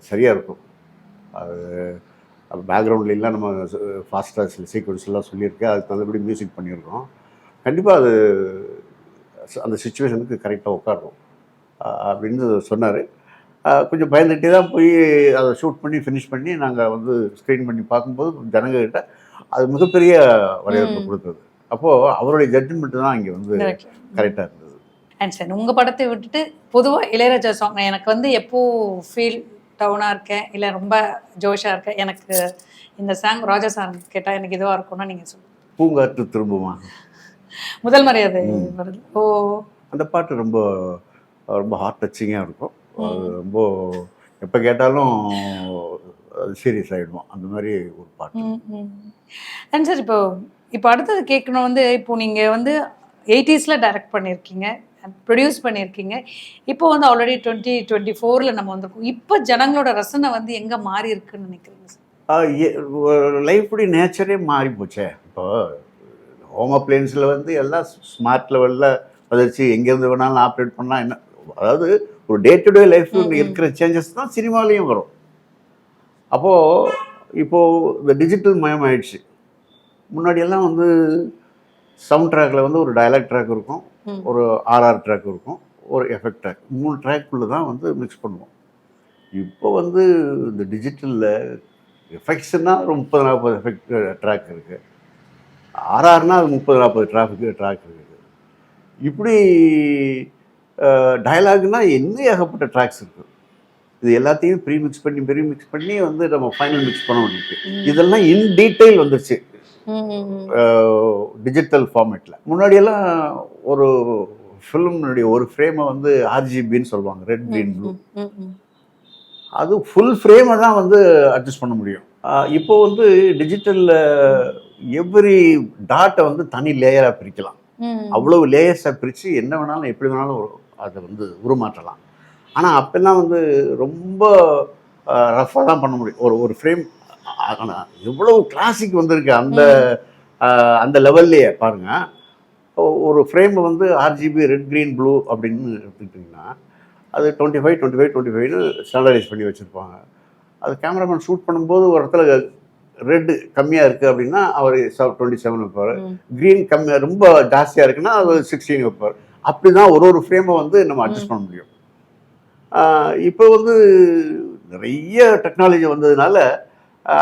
சரியாக இருக்கும், அது பேக்ரவுண்ட்லாம் நம்ம ஃபாஸ்ட்டாக சில சீக்வன்ஸ்லாம் சொல்லியிருக்கேன், அதுக்கு தகுந்தபடி மியூசிக் பண்ணியிருக்கோம், கண்டிப்பாக அது அந்த சுச்சுவேஷனுக்கு கரெக்டாக உட்காரும் அப்படின்னு சொன்னார். கொஞ்சம் பயந்துகிட்டே தான் போய் அதை ஷூட் பண்ணி ஃபினிஷ் பண்ணி நாங்கள் வந்து ஸ்க்ரீன் பண்ணி பார்க்கும்போது ஜனங்கக்கிட்ட அது மிகப்பெரிய வரவேற்பு கொடுத்தது. அப்போது அவருடைய ஜட்ஜ்மெண்ட்டு தான் இங்கே வந்து கரெக்டாக இருந்தது. அண்ட் சார், உங்கள் படத்தை விட்டுட்டு பொதுவாக இளையராஜா சாங் எனக்கு வந்து எப்போ ஃபீல் டவுனாக இருக்கேன், இல்லை ரொம்ப ஜோஷாக இருக்கேன், எனக்கு இந்த சாங் ராஜா சார் கேட்டால் எனக்கு இதுவாக இருக்கும்னா நீங்கள் சொல்லுங்கள். பூங்காற்று திரும்புமா, முதல் மரியாதை வருது. ஓ, அந்த பாட்டு ரொம்ப ரொம்ப ஹார்ட் டச்சிங்காக இருக்கும். அது ரொம்ப எப்போ கேட்டாலும் சீரியஸ் ஆகிடுவோம், அந்த மாதிரி ஒரு பாட்டு. அண்ட் சார், இப்போ அடுத்தது கேட்கணும் வந்து, இப்போ நீங்கள் வந்து 80s டைரக்ட் பண்ணியிருக்கீங்க, ப்ரொடியூஸ் பண்ணியிருக்கீங்க. இப்போ வந்து ஆல்ரெடி 2024 நம்ம வந்திருக்கோம். இப்போ ஜனங்களோட ரசனை வந்து எங்கே மாறி இருக்குன்னு நினைக்கிறீங்க சார்? லைஃபுடைய நேச்சரே மாறி போச்சே. இப்போ ஹோம் அப்ளையன்ஸில் வந்து எல்லாம் ஸ்மார்ட் லெவலில் வளர்ச்சி, எங்கேருந்து வேணாலும் ஆப்ரேட் பண்ணலாம். என்ன, அதாவது ஒரு டே டு டே லைஃப்பில் இருக்கிற சேஞ்சஸ் தான் சினிமாலேயும் வரும். அப்போது இப்போது இந்த டிஜிட்டல் மயம் ஆயிடுச்சு. முன்னாடியெல்லாம் வந்து சவுண்ட் ட்ராக்கில் வந்து ஒரு டயலாக் ட்ராக் இருக்கும், ஒரு ஆர்ஆர் ட்ராக் இருக்கும், ஒரு எஃபெக்ட் ட்ராக், 3 ட்ராக்குள்ளே தான் வந்து மிக்ஸ் பண்ணுவோம். இப்போ வந்து இந்த டிஜிட்டலில் எஃபெக்ட்ஸ்னால் ஒரு 30-40 எஃபெக்ட் ட்ராக் இருக்குது, ஆர்ஆர்னால் அது 30-40 ட்ராக் இருக்குது. இப்படி டயலாக்னா இன்னும் ஏகப்பட்ட ட்ராக்ஸ் இருக்குது. இது எல்லாத்தையும் ப்ரீமிக்ஸ் பண்ணி வந்து நம்ம ஃபைனல் மிக்ஸ் பண்ண வேண்டியிருக்கு. இதெல்லாம் இன் டீட்டெயில் வந்துருச்சு டிஜிட்டல் ஃபார்மேட்டில். முன்னாடியெல்லாம் ஒரு ஃபிலிம்னுடைய ஒரு ஃப்ரேமை வந்து RGBன்னு சொல்லுவாங்க, ரெட் க்ரீன் ப்ளூ. அது ஃபுல் ஃப்ரேமை தான் வந்து அட்ஜஸ்ட் பண்ண முடியும். இப்போ வந்து டிஜிட்டலில் எவ்ரி டாட்டை வந்து தனி லேயராக பிரிக்கலாம். அவ்வளவு லேயர்ஸாக பிரித்து என்ன வேணாலும் எப்படி வேணாலும் அதை வந்து உருமாற்றலாம். ஆனால் அப்போல்லாம் வந்து ரொம்ப ரஃபாக தான் பண்ண முடியும் ஒரு ஃப்ரேம். ஆனால் எவ்வளவு கிளாசிக் வந்திருக்கு அந்த லெவல்லையே பாருங்கள். ஒரு ஃப்ரேமை வந்து RGB ரெட் க்ரீன் ப்ளூ அப்படின்னு எடுத்துக்கிட்டிங்கன்னா அது 25 ஸ்டாண்டர்டைஸ் பண்ணி வச்சுருப்பாங்க. அது கேமராமேன் ஷூட் பண்ணும்போது ஒரு இடத்துல ரெட்டு கம்மியாக இருக்குது அப்படின்னா அவர் 27 வைப்பார், க்ரீன் கம்மியாக ரொம்ப ஜாஸ்தியாக இருக்குன்னா அது 16 வைப்பார். அப்படி தான் ஒரு ஃப்ரேமை வந்து நம்ம அட்ஜஸ்ட் பண்ண முடியும். இப்போ வந்து நிறைய டெக்னாலஜி வந்ததுனால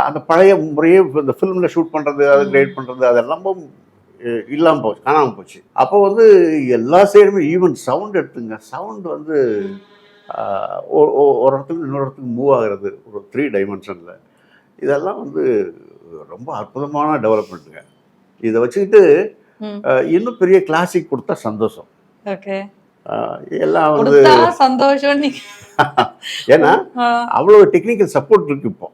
அந்த பழைய முறையே இந்த ஃபிலிமில் ஷூட் பண்ணுறது, அதை கிரேட் பண்ணுறது, அதெல்லாம் இல்லாமல் போச்சு, காணாமல் போச்சு. அப்போ வந்து எல்லா சைடுமே, ஈவன் சவுண்ட் எடுத்துங்க, சவுண்ட் வந்து ஒரு இடத்துக்கு இன்னொரு இடத்துக்கு மூவ் ஆகிறது ஒரு 3 டைமென்ஷனில். இதெல்லாம் வந்து ரொம்ப அற்புதமான டெவலப்மெண்ட்டுங்க. இதை வச்சுக்கிட்டு இன்னும் பெரிய கிளாசிக் கொடுத்தா சந்தோஷம். ஓகே, எல்லாம் வந்து சந்தோஷம். ஏன்னா அவ்வளோ டெக்னிக்கல் சப்போர்ட் இருக்கு இப்போ.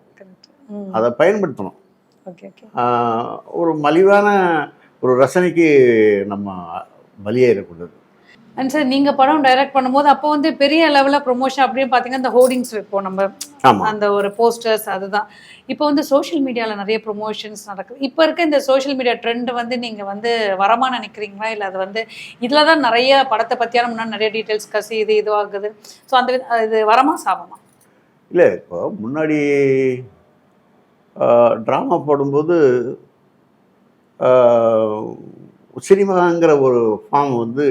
அதை பயன்படுத்தணும். Okay okay. ஒரு மலிவான ஒரு ரசனைக்கு நம்ம பலியாயிடக்கூடாது. அண்ட் சார் நீங்கள் படம் டைரக்ட் பண்ணும்போது அப்போ வந்து பெரிய லெவலில் ப்ரொமோஷன் அப்படின்னு பார்த்தீங்கன்னா இந்த ஹோர்டிங்ஸ் வைப்போம் நம்ம, ஆமாம். அந்த ஒரு போஸ்டர்ஸ் அதுதான். இப்போ வந்து சோஷியல் மீடியாவில் நிறைய ப்ரொமோஷன்ஸ் நடக்குது. இப்போ இருக்க இந்த சோஷியல் மீடியா ட்ரெண்ட் வந்து நீங்கள் வந்து வரமா நினைக்கிறீங்களா, இல்லை அது வந்து இதில் தான் நிறைய படத்தை பற்றியான முன்னாடி நிறைய டீட்டெயில்ஸ் கசி இது ஆகுது, ஸோ அந்த இது வரமா சாபமா? இல்லை, இப்போ முன்னாடி ட்ராமா போடும்போது சினிமாங்கிற ஒரு ஃபார்ம் வந்து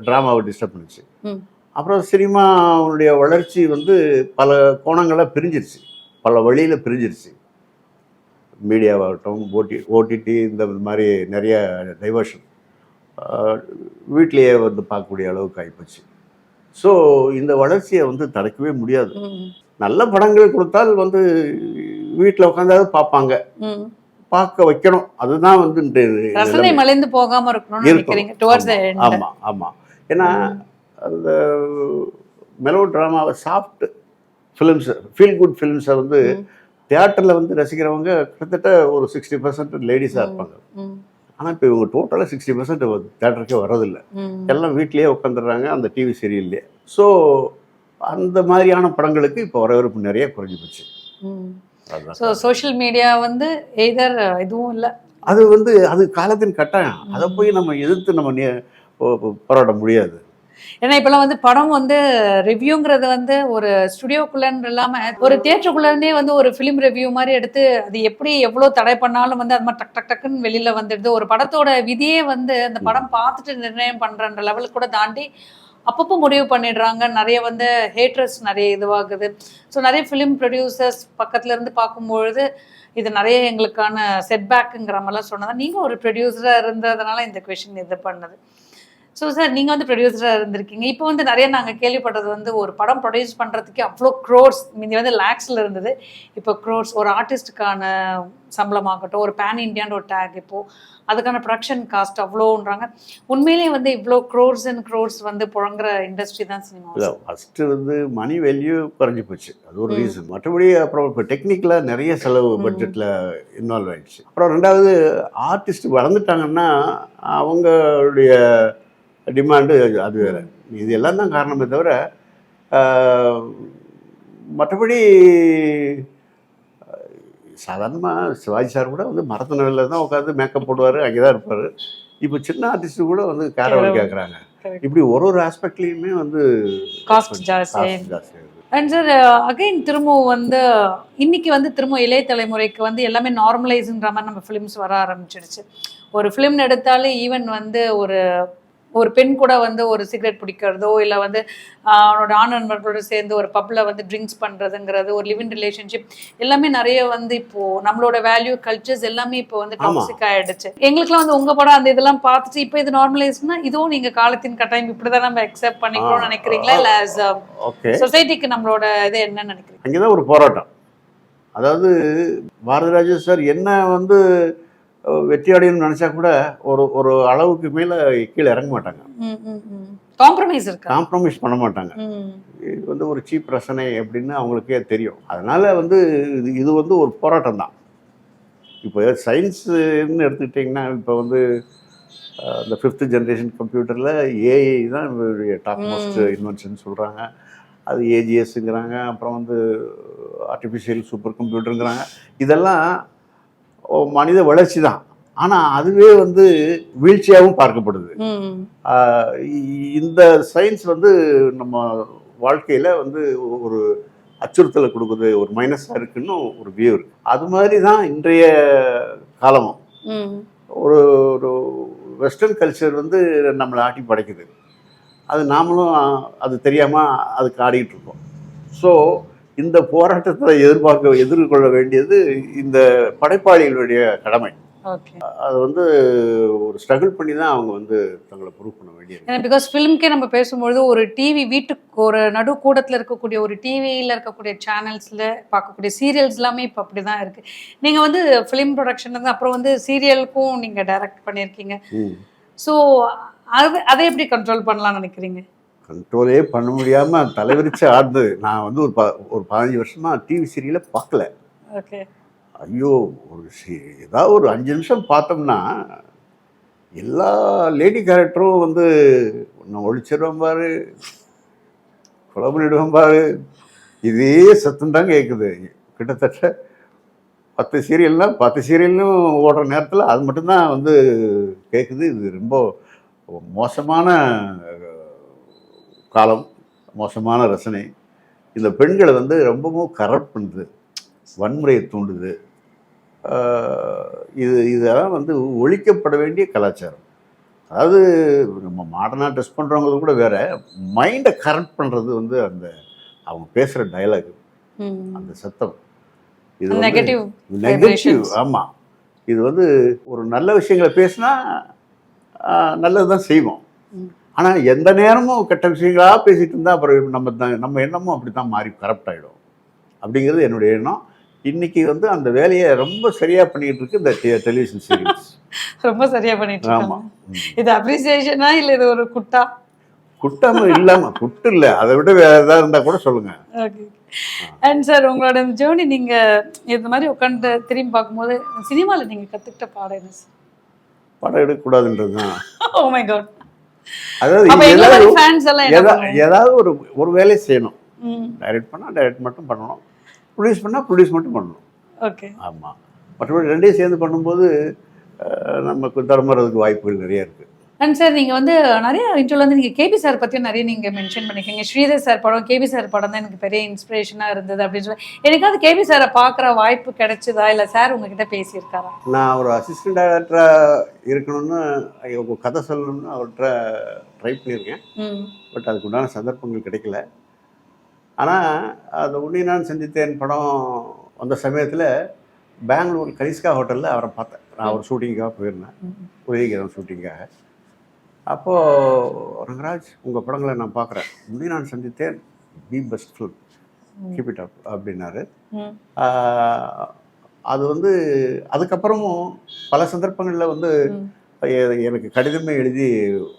ட்ராமாவை டிஸ்டர்ப் பண்ணிச்சு. அப்புறம் சினிமாவுடைய வளர்ச்சி வந்து பல கோணங்களாக பிரிஞ்சிருச்சு, பல வழியில் பிரிஞ்சிருச்சு. மீடியாவாகட்டும், ஓடிடி இந்த மாதிரி நிறைய டைவர்ஷன் வீட்லேயே வந்து பார்க்கக்கூடிய அளவுக்கு ஆகிப்போச்சு. ஸோ இந்த வளர்ச்சியை வந்து தடுக்கவே முடியாது. நல்ல படங்கள் கொடுத்தால் வந்து வீட்டில் உட்காந்தாவது பார்ப்பாங்க, பார்க்க வைக்கணும். அதுதான் வந்து ரசனை மலைந்து போகாம இருக்கணும்னு நினைக்கிறீங்க டுவர்ட்ஸ் தி எண்ட். ஆமா ஆமா. ஏன்னா அந்த மெலோ ட்ராமாவை சாஃப்ட் ஃபிலிம்ஸ், ஃபீல் குட் ஃபிலிம்ஸை வந்து தியேட்டரில் வந்து ரசிக்கிறவங்க கிட்டத்தட்ட ஒரு 60% லேடிஸாக இருப்பாங்க. ஆனால் இப்போ இவங்க டோட்டலாக 60% தியேட்டருக்கே வர்றதில்லை, எல்லாம் வீட்லேயே உட்காந்துடுறாங்க அந்த டிவி சீரியல்லையே. ஸோ அந்த மாதிரியான படங்களுக்கு இப்போ வரவேற்பு நிறைய குறைஞ்சி போச்சு. ஸோ சோஷியல் மீடியா வந்து எய்தர் இதுவும் இல்லை, அது வந்து அது காலத்தின் கட்டாயம். அதை போய் நம்ம எதிர்த்து நம்ம போராட முடியாது. ஏன்னா இப்பெல்லாம் வந்து படம் வந்து ரிவ்யூங்கிறது வந்து ஒரு ஸ்டுடியோக்குள்ளன்னு இல்லாமல் ஒரு தியேட்டருக்குள்ளே வந்து ஒரு ஃபிலிம் ரிவ்யூ மாதிரி எடுத்து அது எப்படி எவ்வளோ தடை பண்ணாலும் வந்து அது மாதிரி டக் டக் டக்குன்னு வெளியில் வந்துடுது. ஒரு படத்தோட விதியே வந்து அந்த படம் பார்த்துட்டு நிர்ணயம் பண்ணுறன்ற லெவலுக்கு கூட தாண்டி அப்பப்போ முடிவு பண்ணிடுறாங்க. நிறைய வந்து ஹேட்ரஸ் நிறைய இதுவாகுது. ஸோ நிறைய ஃபிலிம் ப்ரொடியூசர்ஸ் பக்கத்துல இருந்து பார்க்கும்பொழுது இது நிறைய எங்களுக்கான செட்பேக்குங்கிற மாதிரிலாம் சொன்னதான். நீங்கள் ஒரு ப்ரொடியூசராக இருந்ததுனால இந்த கொஷின் இது பண்ணது. ஸோ சார் நீங்கள் வந்து ப்ரொடியூசராக இருந்திருக்கீங்க. இப்போ வந்து நிறைய நாங்கள் கேள்விப்பட்டது வந்து ஒரு படம் ப்ரொடியூஸ் பண்ணுறதுக்கு அவ்வளோ க்ரோர்ஸ், முந்தி வந்து லேக்ஸில் இருந்தது, இப்போ க்ரோர்ஸ். ஒரு ஆர்டிஸ்ட்டுக்கான சம்பளமாகட்டும், ஒரு பேன் இண்டியான்னு ஒரு டேக், இப்போது அதுக்கான ப்ரொடக்ஷன் காஸ்ட் அவ்வளோன்றாங்க. உண்மையிலேயே வந்து இவ்வளோ க்ரோர்ஸ் அண்ட் க்ரோர்ஸ் வந்து புழங்குற இண்டஸ்ட்ரி தான் சினிமா. இல்லை, ஃபஸ்ட்டு வந்து மணி வேல்யூ குறைஞ்சி போச்சு, அது ஒரு ரீசன். மற்றபடி அப்புறம் இப்போ டெக்னிக்கலாக நிறைய செலவு பட்ஜெட்டில் இன்வால்வ் ஆகிடுச்சு. அப்புறம் ரெண்டாவது ஆர்டிஸ்ட் வளர்ந்துட்டாங்கன்னா அவங்களுடைய டிமாண்டு அது வேறு. இது எல்லாம் தான் காரணமே தவிர மற்றபடி சாதாரணமாக சிவாஜி சார் கூட வந்து மரத்தனவில் தான் உட்காந்து மேக்கப் போடுவார், அங்கே தான் இருப்பார். இப்போ சின்ன ஆர்டிஸ்ட்டு கூட வந்து கேரவல் கேட்குறாங்க. இப்படி ஒரு ஆஸ்பெக்ட்லேயுமே வந்து காஸ்ட் ஜாஸ்தி. அண்ட் சார் அகைன் திரும்பவும் வந்து இன்னைக்கு வந்து திரும்ப இளைய தலைமுறைக்கு வந்து எல்லாமே நார்மலைஸுன்ற மாதிரி நம்ம ஃபிலிம்ஸ் வர ஆரம்பிச்சிடுச்சு. ஒரு ஃபிலிம் எடுத்தாலே ஈவன் வந்து ஒரு பெண் கூட வந்து ஒரு சிகரெட் பிடிக்கிறதோ, இல்லை வந்து அவனோட ஆண் நண்பர்களோட சேர்ந்து ஒரு பப்பில் வந்து ட்ரிங்க்ஸ் பண்ணுறதுங்கிறது, ஒரு லிவ் இன் ரிலேஷன்ஷிப் எல்லாமே நிறைய வந்து இப்போது நம்மளோட வேல்யூ கல்ச்சர்ஸ் எல்லாமே இப்போ வந்து டாக்ஸிக் ஆகிடுச்சு. எங்களுக்குலாம் வந்து உங்கள் படம் அந்த இதெல்லாம் பார்த்துட்டு இப்போ இது நார்மலைஸ்னா இதுவும் நீங்கள் காலத்தின் கட்டாயம் இப்படி தான் நம்ம அக்செப்ட் பண்ணிக்கணும்னு நினைக்கிறீங்களா, இல்லை ஆஸ் சொசைட்டிக்கு நம்மளோட இது என்ன நினைக்கிறீங்க? அங்கே தான் ஒரு போராட்டம். அதாவது பாரதிராஜா சார் என்ன வந்து வெற்றி அடையணும்னு நினச்சா கூட ஒரு அளவுக்கு மேலே கீழே இறங்க மாட்டாங்க, காம்ப்ரமைஸ் பண்ண மாட்டாங்க. இது வந்து ஒரு சீப் ரசனை அப்படின்னு அவங்களுக்கே தெரியும். அதனால் வந்து இது வந்து ஒரு போராட்டம் தான். இப்போ சயின்ஸுன்னு எடுத்துக்கிட்டிங்கன்னா இப்போ வந்து இந்த 5th ஜென்ரேஷன் கம்ப்யூட்டரில் ஏஐ தான் டாப் மோஸ்ட் இன்வென்ஷன் சொல்கிறாங்க. அது ஏஜிஎஸ்ங்கிறாங்க, அப்புறம் வந்து ஆர்டிஃபிஷியல் சூப்பர் கம்ப்யூட்டருங்கிறாங்க. இதெல்லாம் மனித வளர்ச்சி தான். ஆனால் அதுவே வந்து வீழ்ச்சியாகவும் பார்க்கப்படுது. இந்த சயின்ஸ் வந்து நம்ம வாழ்க்கையில் வந்து ஒரு அச்சுறுத்தலை கொடுக்குது, ஒரு மைனஸாக இருக்குன்னு ஒரு வியூ இருக்குது. அது மாதிரி தான் இன்றைய காலமும் ஒரு வெஸ்டர்ன் கல்ச்சர் வந்து நம்மளை ஆட்டி படைக்குது. அது நாமளும் அது தெரியாமல் அதுக்கு ஆடிக்கிட்டு இருக்கோம். ஸோ இந்த போராட்டத்தை எதிர்கொள்ள வேண்டியது இந்த படைப்பாளிகளுடைய கடமை. அது வந்து ஒரு ஸ்ட்ரகிள் பண்ணி தான் அவங்க வந்து தங்களை ப்ரூவ் பண்ண வேண்டியது. ஏன்னா பிகாஸ் ஃபிலிம்கே நம்ம பேசும்பொழுது ஒரு டிவி வீட்டுக்கு ஒரு நடு கூடத்தில் இருக்கக்கூடிய ஒரு டிவியில் இருக்கக்கூடிய சேனல்ஸில் பார்க்கக்கூடிய சீரியல்ஸ் எல்லாமே இப்போ அப்படி தான் இருக்குது. நீங்கள் வந்து ஃபிலிம் ப்ரொடக்ஷன் வந்து அப்புறம் வந்து சீரியலுக்கும் நீங்கள் டைரக்ட் பண்ணியிருக்கீங்க. ஸோ அதை எப்படி கண்ட்ரோல் பண்ணலாம்னு நினைக்கிறீங்க? கண்ட்ரோலே பண்ண முடியாமல் தலைவிரிச்சு ஆடுது. நான் வந்து ஒரு 15 வருஷமாக டிவி சீரியலை பார்க்கல. ஓகே. ஐயோ! ஏதாவது ஒரு 5 நிமிஷம் பார்த்தோம்னா, எல்லா லேடி கேரக்டரும் வந்து நான் ஒழிச்சிருவேன் பாரு, கொலை பண்ணிடுவேன் பாரு, இதே சத்தம் தான் கேட்குது. கிட்டத்தட்ட 10 சீரியல்னு ஓடுற நேரத்தில் அது மட்டும்தான் வந்து கேட்குது. இது ரொம்ப மோசமான காலம், மோசமான ரசனை. இந்த பெண்களை வந்து ரொம்பவும் கரப்ட் பண்ணுது, வன்முறையை தூண்டுது. இதெல்லாம் வந்து ஒழிக்கப்பட வேண்டிய கலாச்சாரம். அதாவது நம்ம மாடர்னாக ட்ரெஸ் பண்ணுறவங்களுக்கு கூட வேற, மைண்டை கரெக்ட் பண்ணுறது வந்து அந்த அவங்க பேசுகிற டயலாக், அந்த சத்தம், இது வந்து நெகட்டிவ். ஆமாம், இது வந்து ஒரு நல்ல விஷயங்களை பேசினா நல்லது தான் செய்வோம். ஆனால் எந்த நேரமும் கெட்ட விஷயங்களாக பேசிகிட்டு இருந்தால் அப்புறம் நம்ம எண்ணமும் அப்படி தான் மாறி கரெக்ட் ஆகிடும் அப்படிங்கிறது என்னுடைய எண்ணம். இன்னைக்கு வந்து அந்த வேலையை ரொம்ப சரியாக பண்ணிக்கிட்டு இருக்கு இந்த டெலிவிஷன் சீரியல்ஸ். ரொம்ப சரியாக பண்ணிட்டு இருக்காங்க. இது அப்ரிசியேஷனா இல்லை இது ஒரு குட்டம் இல்லாமல் குட்டு இல்லை, அதை விட வேறு ஏதாவது இருந்தால் கூட சொல்லுங்கள். ஓகே. அண்ட் சார், உங்களோட இந்த ஜேர்னி நீங்கள் இந்த மாதிரி உட்காந்து திரும்பி பார்க்கும்போது சினிமாவில் நீங்கள் கற்றுக்கிட்ட பாடம் என்ன சார்? படம் எடுக்கக்கூடாதுன்றது தான். Oh my god. அதாவது ஏதாவது ஒரு வேலையை செய்யணும். டைரக்ட் பண்ணால் டைரக்ட் மட்டும் பண்ணணும், ப்ரொடியூஸ் பண்ணால் ப்ரொடியூஸ் மட்டும் பண்ணணும். ஓகே. ஆமாம், மற்றபடி ரெண்டையும் சேர்ந்து பண்ணும்போது நமக்கு தரமுறதுக்கு வாய்ப்புகள் நிறைய இருக்குது. அண்ட் சார், நீங்கள் வந்து நிறைய இன்டர்வியூவில் வந்து நீங்கள் கேபி சார் பற்றியும் நிறைய நீங்கள் மென்ஷன் பண்ணியிருக்கீங்க. ஸ்ரீதர் சார் படம், கேபி சார் படம் தான் எனக்கு பெரிய இன்ஸ்பிரேஷனாக இருந்தது அப்படின்னு சொல்லி. எனக்காவது கேபி சாரை பார்க்குற வாய்ப்பு கிடைச்சதா, இல்லை சார் உங்ககிட்ட பேசியிருக்காரா? நான் ஒரு அசிஸ்டன்ட் டைரக்டராக இருக்கணும்னு, உங்கள் கதை சொல்லணும்னு அவர்கிட்ட ட்ரை பண்ணியிருக்கேன். பட் அதுக்கு உண்டான சந்தர்ப்பங்கள் கிடைக்கல. ஆனால் அந்த உன்னை நான் சந்தித்தேன் படம் வந்த சமயத்தில் பெங்களூர் கனிஷ்கா ஹோட்டலில் அவரை பார்த்தேன். நான் ஒரு ஷூட்டிங்காக போயிருந்தேன், உதயகீதம் ஷூட்டிங்காக. அப்போது ரங்கராஜ், உங்கள் படங்களை நான் பார்க்குறேன், உன்னை நான் சந்தித்தேன், the best film, keep it up அப்படின்னாரு. அது வந்து அதுக்கப்புறமும் பல சந்தர்ப்பங்களில் வந்து எனக்கு கடிதமே எழுதி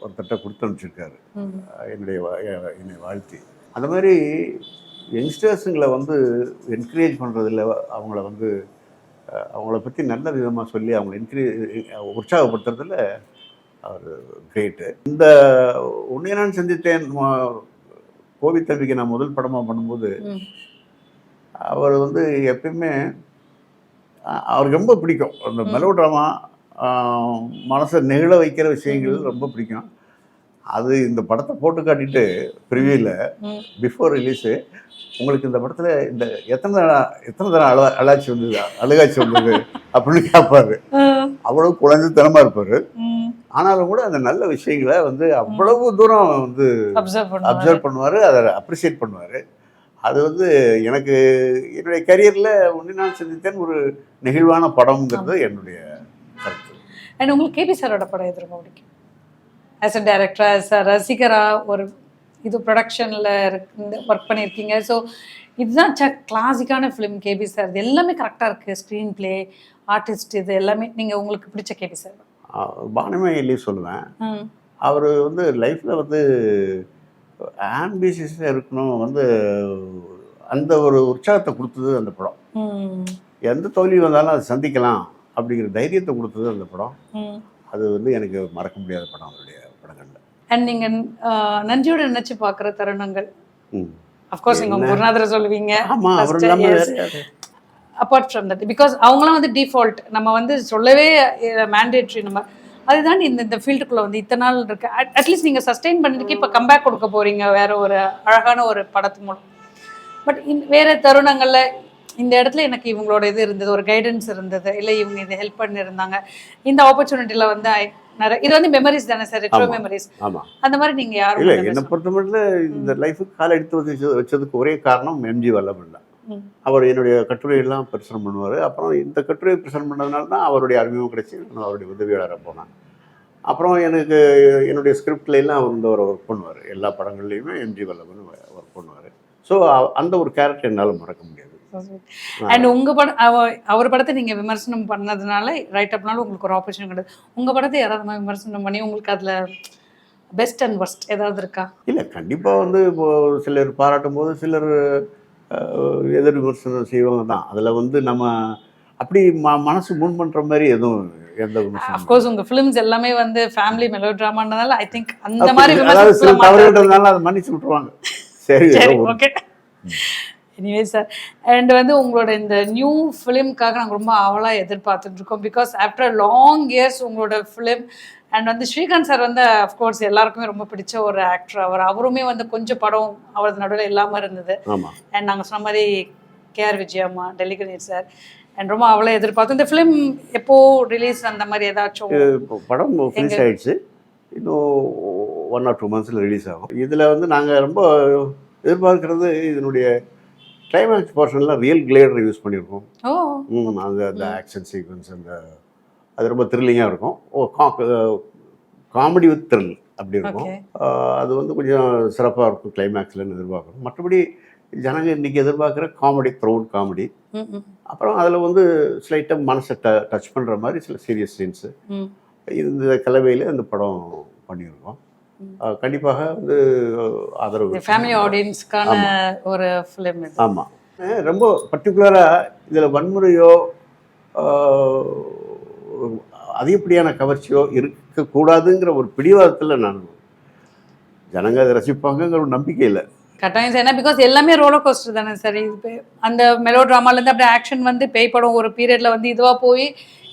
ஒருத்தட்ட கொடுத்து அனுப்பிச்சிருக்காரு, என்னை வாழ்த்தி. அந்த மாதிரி யங்ஸ்டர்ஸுங்களை வந்து என்கரேஜ் பண்ணுறதில்ல, அவங்கள பற்றி நல்ல விதமாக சொல்லி அவங்கள உற்சாகப்படுத்துறதில் அவர் கிரேட்டு. இந்த உன்னை நான் சந்தித்தேன் கோவி தம்பிக்கு நான் முதல் படமாக பண்ணும்போது அவர் வந்து எப்பயுமே அவருக்கு ரொம்ப பிடிக்கும் அந்த மெலோ ட்ராமா, மனசை நெகிழ வைக்கிற விஷயங்கள் ரொம்ப பிடிக்கும். அது இந்த படத்தை போட்டு காட்டிட்டு ப்ரிவியூவில் பிஃபோர் ரிலீஸு, உங்களுக்கு இந்த படத்தில் இந்த எத்தனை தரம் அழகாட்சி வந்தது அப்படின்னு கேட்பாரு. அவ்வளவு குழந்தைத்தனமாக இருப்பார். ஆனாலும் கூட அந்த நல்ல விஷயங்களை வந்து அவ்வளவு தூரம் வந்து அப்சர்வ் பண்ணுவார், அதை அப்ரிசியேட் பண்ணுவார். அது வந்து எனக்கு என்னுடைய கரியரில் ஒன்று நான் சந்தித்தேன் ஒரு நெகிழ்வான படம்ங்கிறது என்னுடைய கருத்து. அண்ட் உங்களுக்கு கேபி சாரோட படம் எது ரொம்ப பிடிக்கும்? As a director, as a ரசிகராக, ஒரு இது ப்ரொடக்ஷனில் ஒர்க் பண்ணியிருக்கீங்க. ஸோ இதுதான் கிளாசிக்கான ஃபிலிம் கேபி சார். இது எல்லாமே கரெக்டாக இருக்குது, ஸ்க்ரீன் பிளே, ஆர்டிஸ்ட், இது எல்லாமே. நீங்கள் உங்களுக்கு பிடிச்ச கேபி சார்? பானுமதி சொல்லுவேன். அவர் வந்து லைஃப்பில் வந்து ஆம்பிஷியஸாக இருக்கணும், வந்து அந்த ஒரு உற்சாகத்தை கொடுத்தது அந்த படம். எந்த தோல்வி வந்தாலும் அதை சந்திக்கலாம் அப்படிங்கிற தைரியத்தை கொடுத்தது அந்த படம். அது வந்து எனக்கு மறக்க முடியாத படம் அவருடைய படங்கள்ல. அண்ட் நீங்கள் நன்றியோட நினச்சி பார்க்குற தருணங்கள்? அஃப்கோர்ஸ் நீங்கள் உங்கள் குருநாதரை சொல்லுவீங்க. அப்பார்ட் ஃப்ரம் தட், பிகாஸ் அவங்களாம் வந்து டிஃபால்ட், நம்ம வந்து சொல்லவே மேண்டேட்ரி. நம்ம அதுதான் இந்த ஃபீல்டுக்குள்ளே வந்து இத்தனை நாள் இருக்கு. அட்லீஸ்ட் நீங்கள் சஸ்டெயின் பண்ணிட்டு இப்போ கம்பேக் கொடுக்க போகிறீங்க வேற ஒரு அழகான ஒரு படத்து மூலம். பட் வேறு தருணங்களில் இந்த இடத்துல எனக்கு இவங்களோட இது இருந்தது, ஒரு கைடன்ஸ் இருந்தது, இல்லை இவங்க இதை ஹெல்ப் பண்ணியிருந்தாங்க, இந்த ஆப்பர்ச்சுனிட்டியில் வந்து நிறைய இது வந்து மெமரிஸ் தானே சார், ரெட்ரோ மெமரிஸ். அந்த மாதிரி நீங்கள் யாரும் இல்லை, என்னை பொறுத்த மட்டும் இந்த லைஃபுக்கு காலை எடுத்து வச்சதுக்கு ஒரே காரணம் எம்ஜி வல்லபன் தான். அவர் என்னுடைய கட்டுரையெல்லாம் பிரசனம் பண்ணுவார். அப்புறம் இந்த கட்டுரையை பிரசனம் பண்ணதுனால தான் அவருடைய அறிமுகம் கிடைச்சி நான் அவருடைய உதவியாளராக போனேன். அப்புறம் எனக்கு என்னுடைய ஸ்கிரிப்ட்லாம் அவர் வந்து அவர் ஒர்க் பண்ணுவார். எல்லா படங்கள்லையுமே எம்ஜி வல்லபன் ஒர்க் பண்ணுவார். ஸோ அந்த ஒரு கேரக்டர் என்னால் மறக்க முடியாது. அண்ட் உங்கள் படம் அவர் படத்தை நீங்கள் விமர்சனம் பண்ணதுனால ரைட் அப்னாலும் உங்களுக்கு ஒரு ஆப்பர்ச்சுனிட்டி கிடையாது. உங்கள் படத்தை யாராவது விமர்சனம் பண்ணி உங்களுக்கு அதில் பெஸ்ட் அண்ட் ஒர்ஸ்ட் ஏதாவது இருக்கா? இல்லை, கண்டிப்பாக வந்து இப்போது சிலர் பாராட்டும் போது சிலர் எதிர் விமர்சனம் செய்வாங்க தான். அதில் வந்து நம்ம அப்படி மனசு முன் பண்ணுற மாதிரி எதுவும் எந்த விமர்சனம் அஃப்கோர்ஸ் உங்க ஃபிலிம்ஸ் எல்லாமே வந்து ஃபேமிலி மெலோ ட்ராமான்றதால ஐ திங்க் அந்த மாதிரி அதாவது சில விமர்சனம் தவறுன்றதுனால அதை மன்னிச்சு விட்டுருவாங்க. சரி சரி ஓகே. எனிவே சார், அண்ட் வந்து உங்களோட இந்த நியூ ஃபிலிம்காக நாங்கள் ரொம்ப ஆவலாக எதிர்பார்த்துட்டு இருக்கோம். பிகாஸ் ஆஃப்டர் லாங் இயர்ஸ் உங்களோட ஃபிலிம் அண்ட் வந்து ஸ்ரீகாந்த் சார் வந்து அஃப்கோர்ஸ் எல்லாருக்குமே ரொம்ப பிடிச்ச ஒரு ஆக்டர். அவருமே வந்து கொஞ்சம் படம் அவரது நடுவில் இல்லாமல் இருந்தது. ஆமாம். அண்ட் நாங்கள் சொன்ன மாதிரி KR Vijayamma, Delhi Ganesh sir, and ரொம்ப அவ்வளோ எதிர்பார்த்தோம். இந்த ஃபிலிம் எப்போ ரிலீஸ் அந்த மாதிரி ஏதாச்சும்? படம் ஃபினிஷ் ஆயிடுச்சு, இன்னும் 1 or 2 months ரிலீஸ் ஆகும். இதில் வந்து நாங்கள் ரொம்ப எதிர்பார்க்கறது இதனுடைய கிளைமேக்ஸ் போர்ஷனில் ரியல் கிளேடர் யூஸ் பண்ணியிருக்கோம். அந்த ஆக்ஷன் சீக்வன்ஸ் அது ரொம்ப த்ரில்லிங்காக இருக்கும். காமெடி வித் த்ரில் அப்படி இருக்கும். அது வந்து கொஞ்சம் சிறப்பாக இருக்கும் கிளைமேக்ஸ்லன்னு எதிர்பார்க்குறோம். மற்றபடி ஜனங்க இன்றைக்கி எதிர்பார்க்குற காமெடி, ப்ரௌட் காமெடி. அப்புறம் அதில் வந்து ஸ்லைட்டாக மனசை டச் பண்ணுற மாதிரி சில சீரியஸ் சீன்ஸு இந்த கலவையில் அந்த படம் பண்ணியிருக்கோம். கண்டிப்பாக வந்து ஆதரவு ஃபேமிலி ஆடியன்ஸ்க்கான ஒரு ஃபிலிம். ஆமாம். ரொம்ப பர்டிகுலராக இதில் வன்முறையோ அதிகப்படியான கவர்ச்சியோ இருக்கக்கூடாதுங்கிற ஒரு பிடிவாதத்தில் நான் ஜனங்க அதை ரசிப்பாங்கங்கிற ஒரு நம்பிக்கை இல்லை. கட்டாயம் சார். ஏன்னா பிகாஸ் எல்லாமே ரோலர் கோஸ்டர் தானே சார். இது அந்த மெலோ ட்ராமாலேருந்து அப்படியே ஆக்ஷன் வந்து பேய் படம் ஒரு பீரியடில் வந்து இதுவாக போய்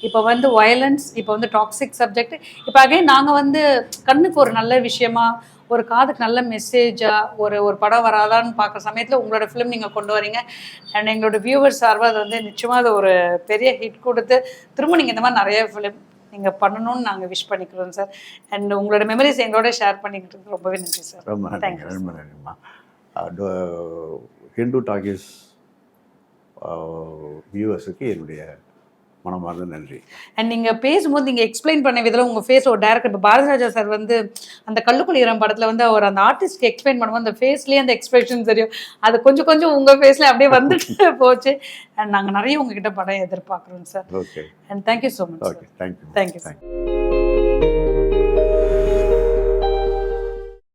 இப்போ வந்து வயலன்ஸ், இப்போ வந்து டாக்ஸிக் சப்ஜெக்ட், இப்போ அகைன் நாங்கள் வந்து கண்ணுக்கு ஒரு நல்ல விஷயமா, ஒரு காதுக்கு நல்ல மெசேஜாக ஒரு படம் வராதான்னு பார்க்குற சமயத்தில் உங்களோட ஃபிலிம் நீங்கள் கொண்டு வரீங்க. அண்ட் எங்களோட வியூவர்ஸ் சார்பாக அது வந்து நிச்சயமாக அது ஒரு பெரிய ஹிட் கொடுத்து திரும்ப நீங்கள் இந்த மாதிரி நிறைய ஃபிலிம் நீங்கள் பண்ணணும்னு நாங்கள் விஷ் பண்ணிக்கிறோம் சார். அண்ட் உங்களோட மெமரிஸ் எங்களோட ஷேர் பண்ணிக்கிட்டு ரொம்பவே நன்றி சார். ரொம்ப நன்றி. ரொம்ப நன்றிம்மா. ஹிந்து டாக்கீஸ் வியூவர்ஸுக்கு என்னுடைய மனமார்ந்த நன்றி. அண்ட் நீங்கள் பேசும்போது நீங்கள் எக்ஸ்பிளைன் பண்ண விதத்தில் உங்கள் ஃபேஸ் ஒரு டேரக்டர் இப்போ பாரதிராஜா சார் வந்து அந்த கள்ளுக்குளிரம் படத்தில் வந்து அவர் அந்த ஆர்டிஸ்ட்க்கு எக்ஸ்பிளைன் பண்ணும்போது அந்த ஃபேஸ்லேயே அந்த எக்ஸ்பிரஷன் தெரியும். அது கொஞ்சம் கொஞ்சம் உங்கள் ஃபேஸில் அப்படியே வந்துட்டு போச்சு. அண்ட் நாங்கள் நிறைய உங்ககிட்ட படம் எதிர்பார்க்குறோம் sir. Okay. And thank you so much. Okay, thank you. Thank you sir.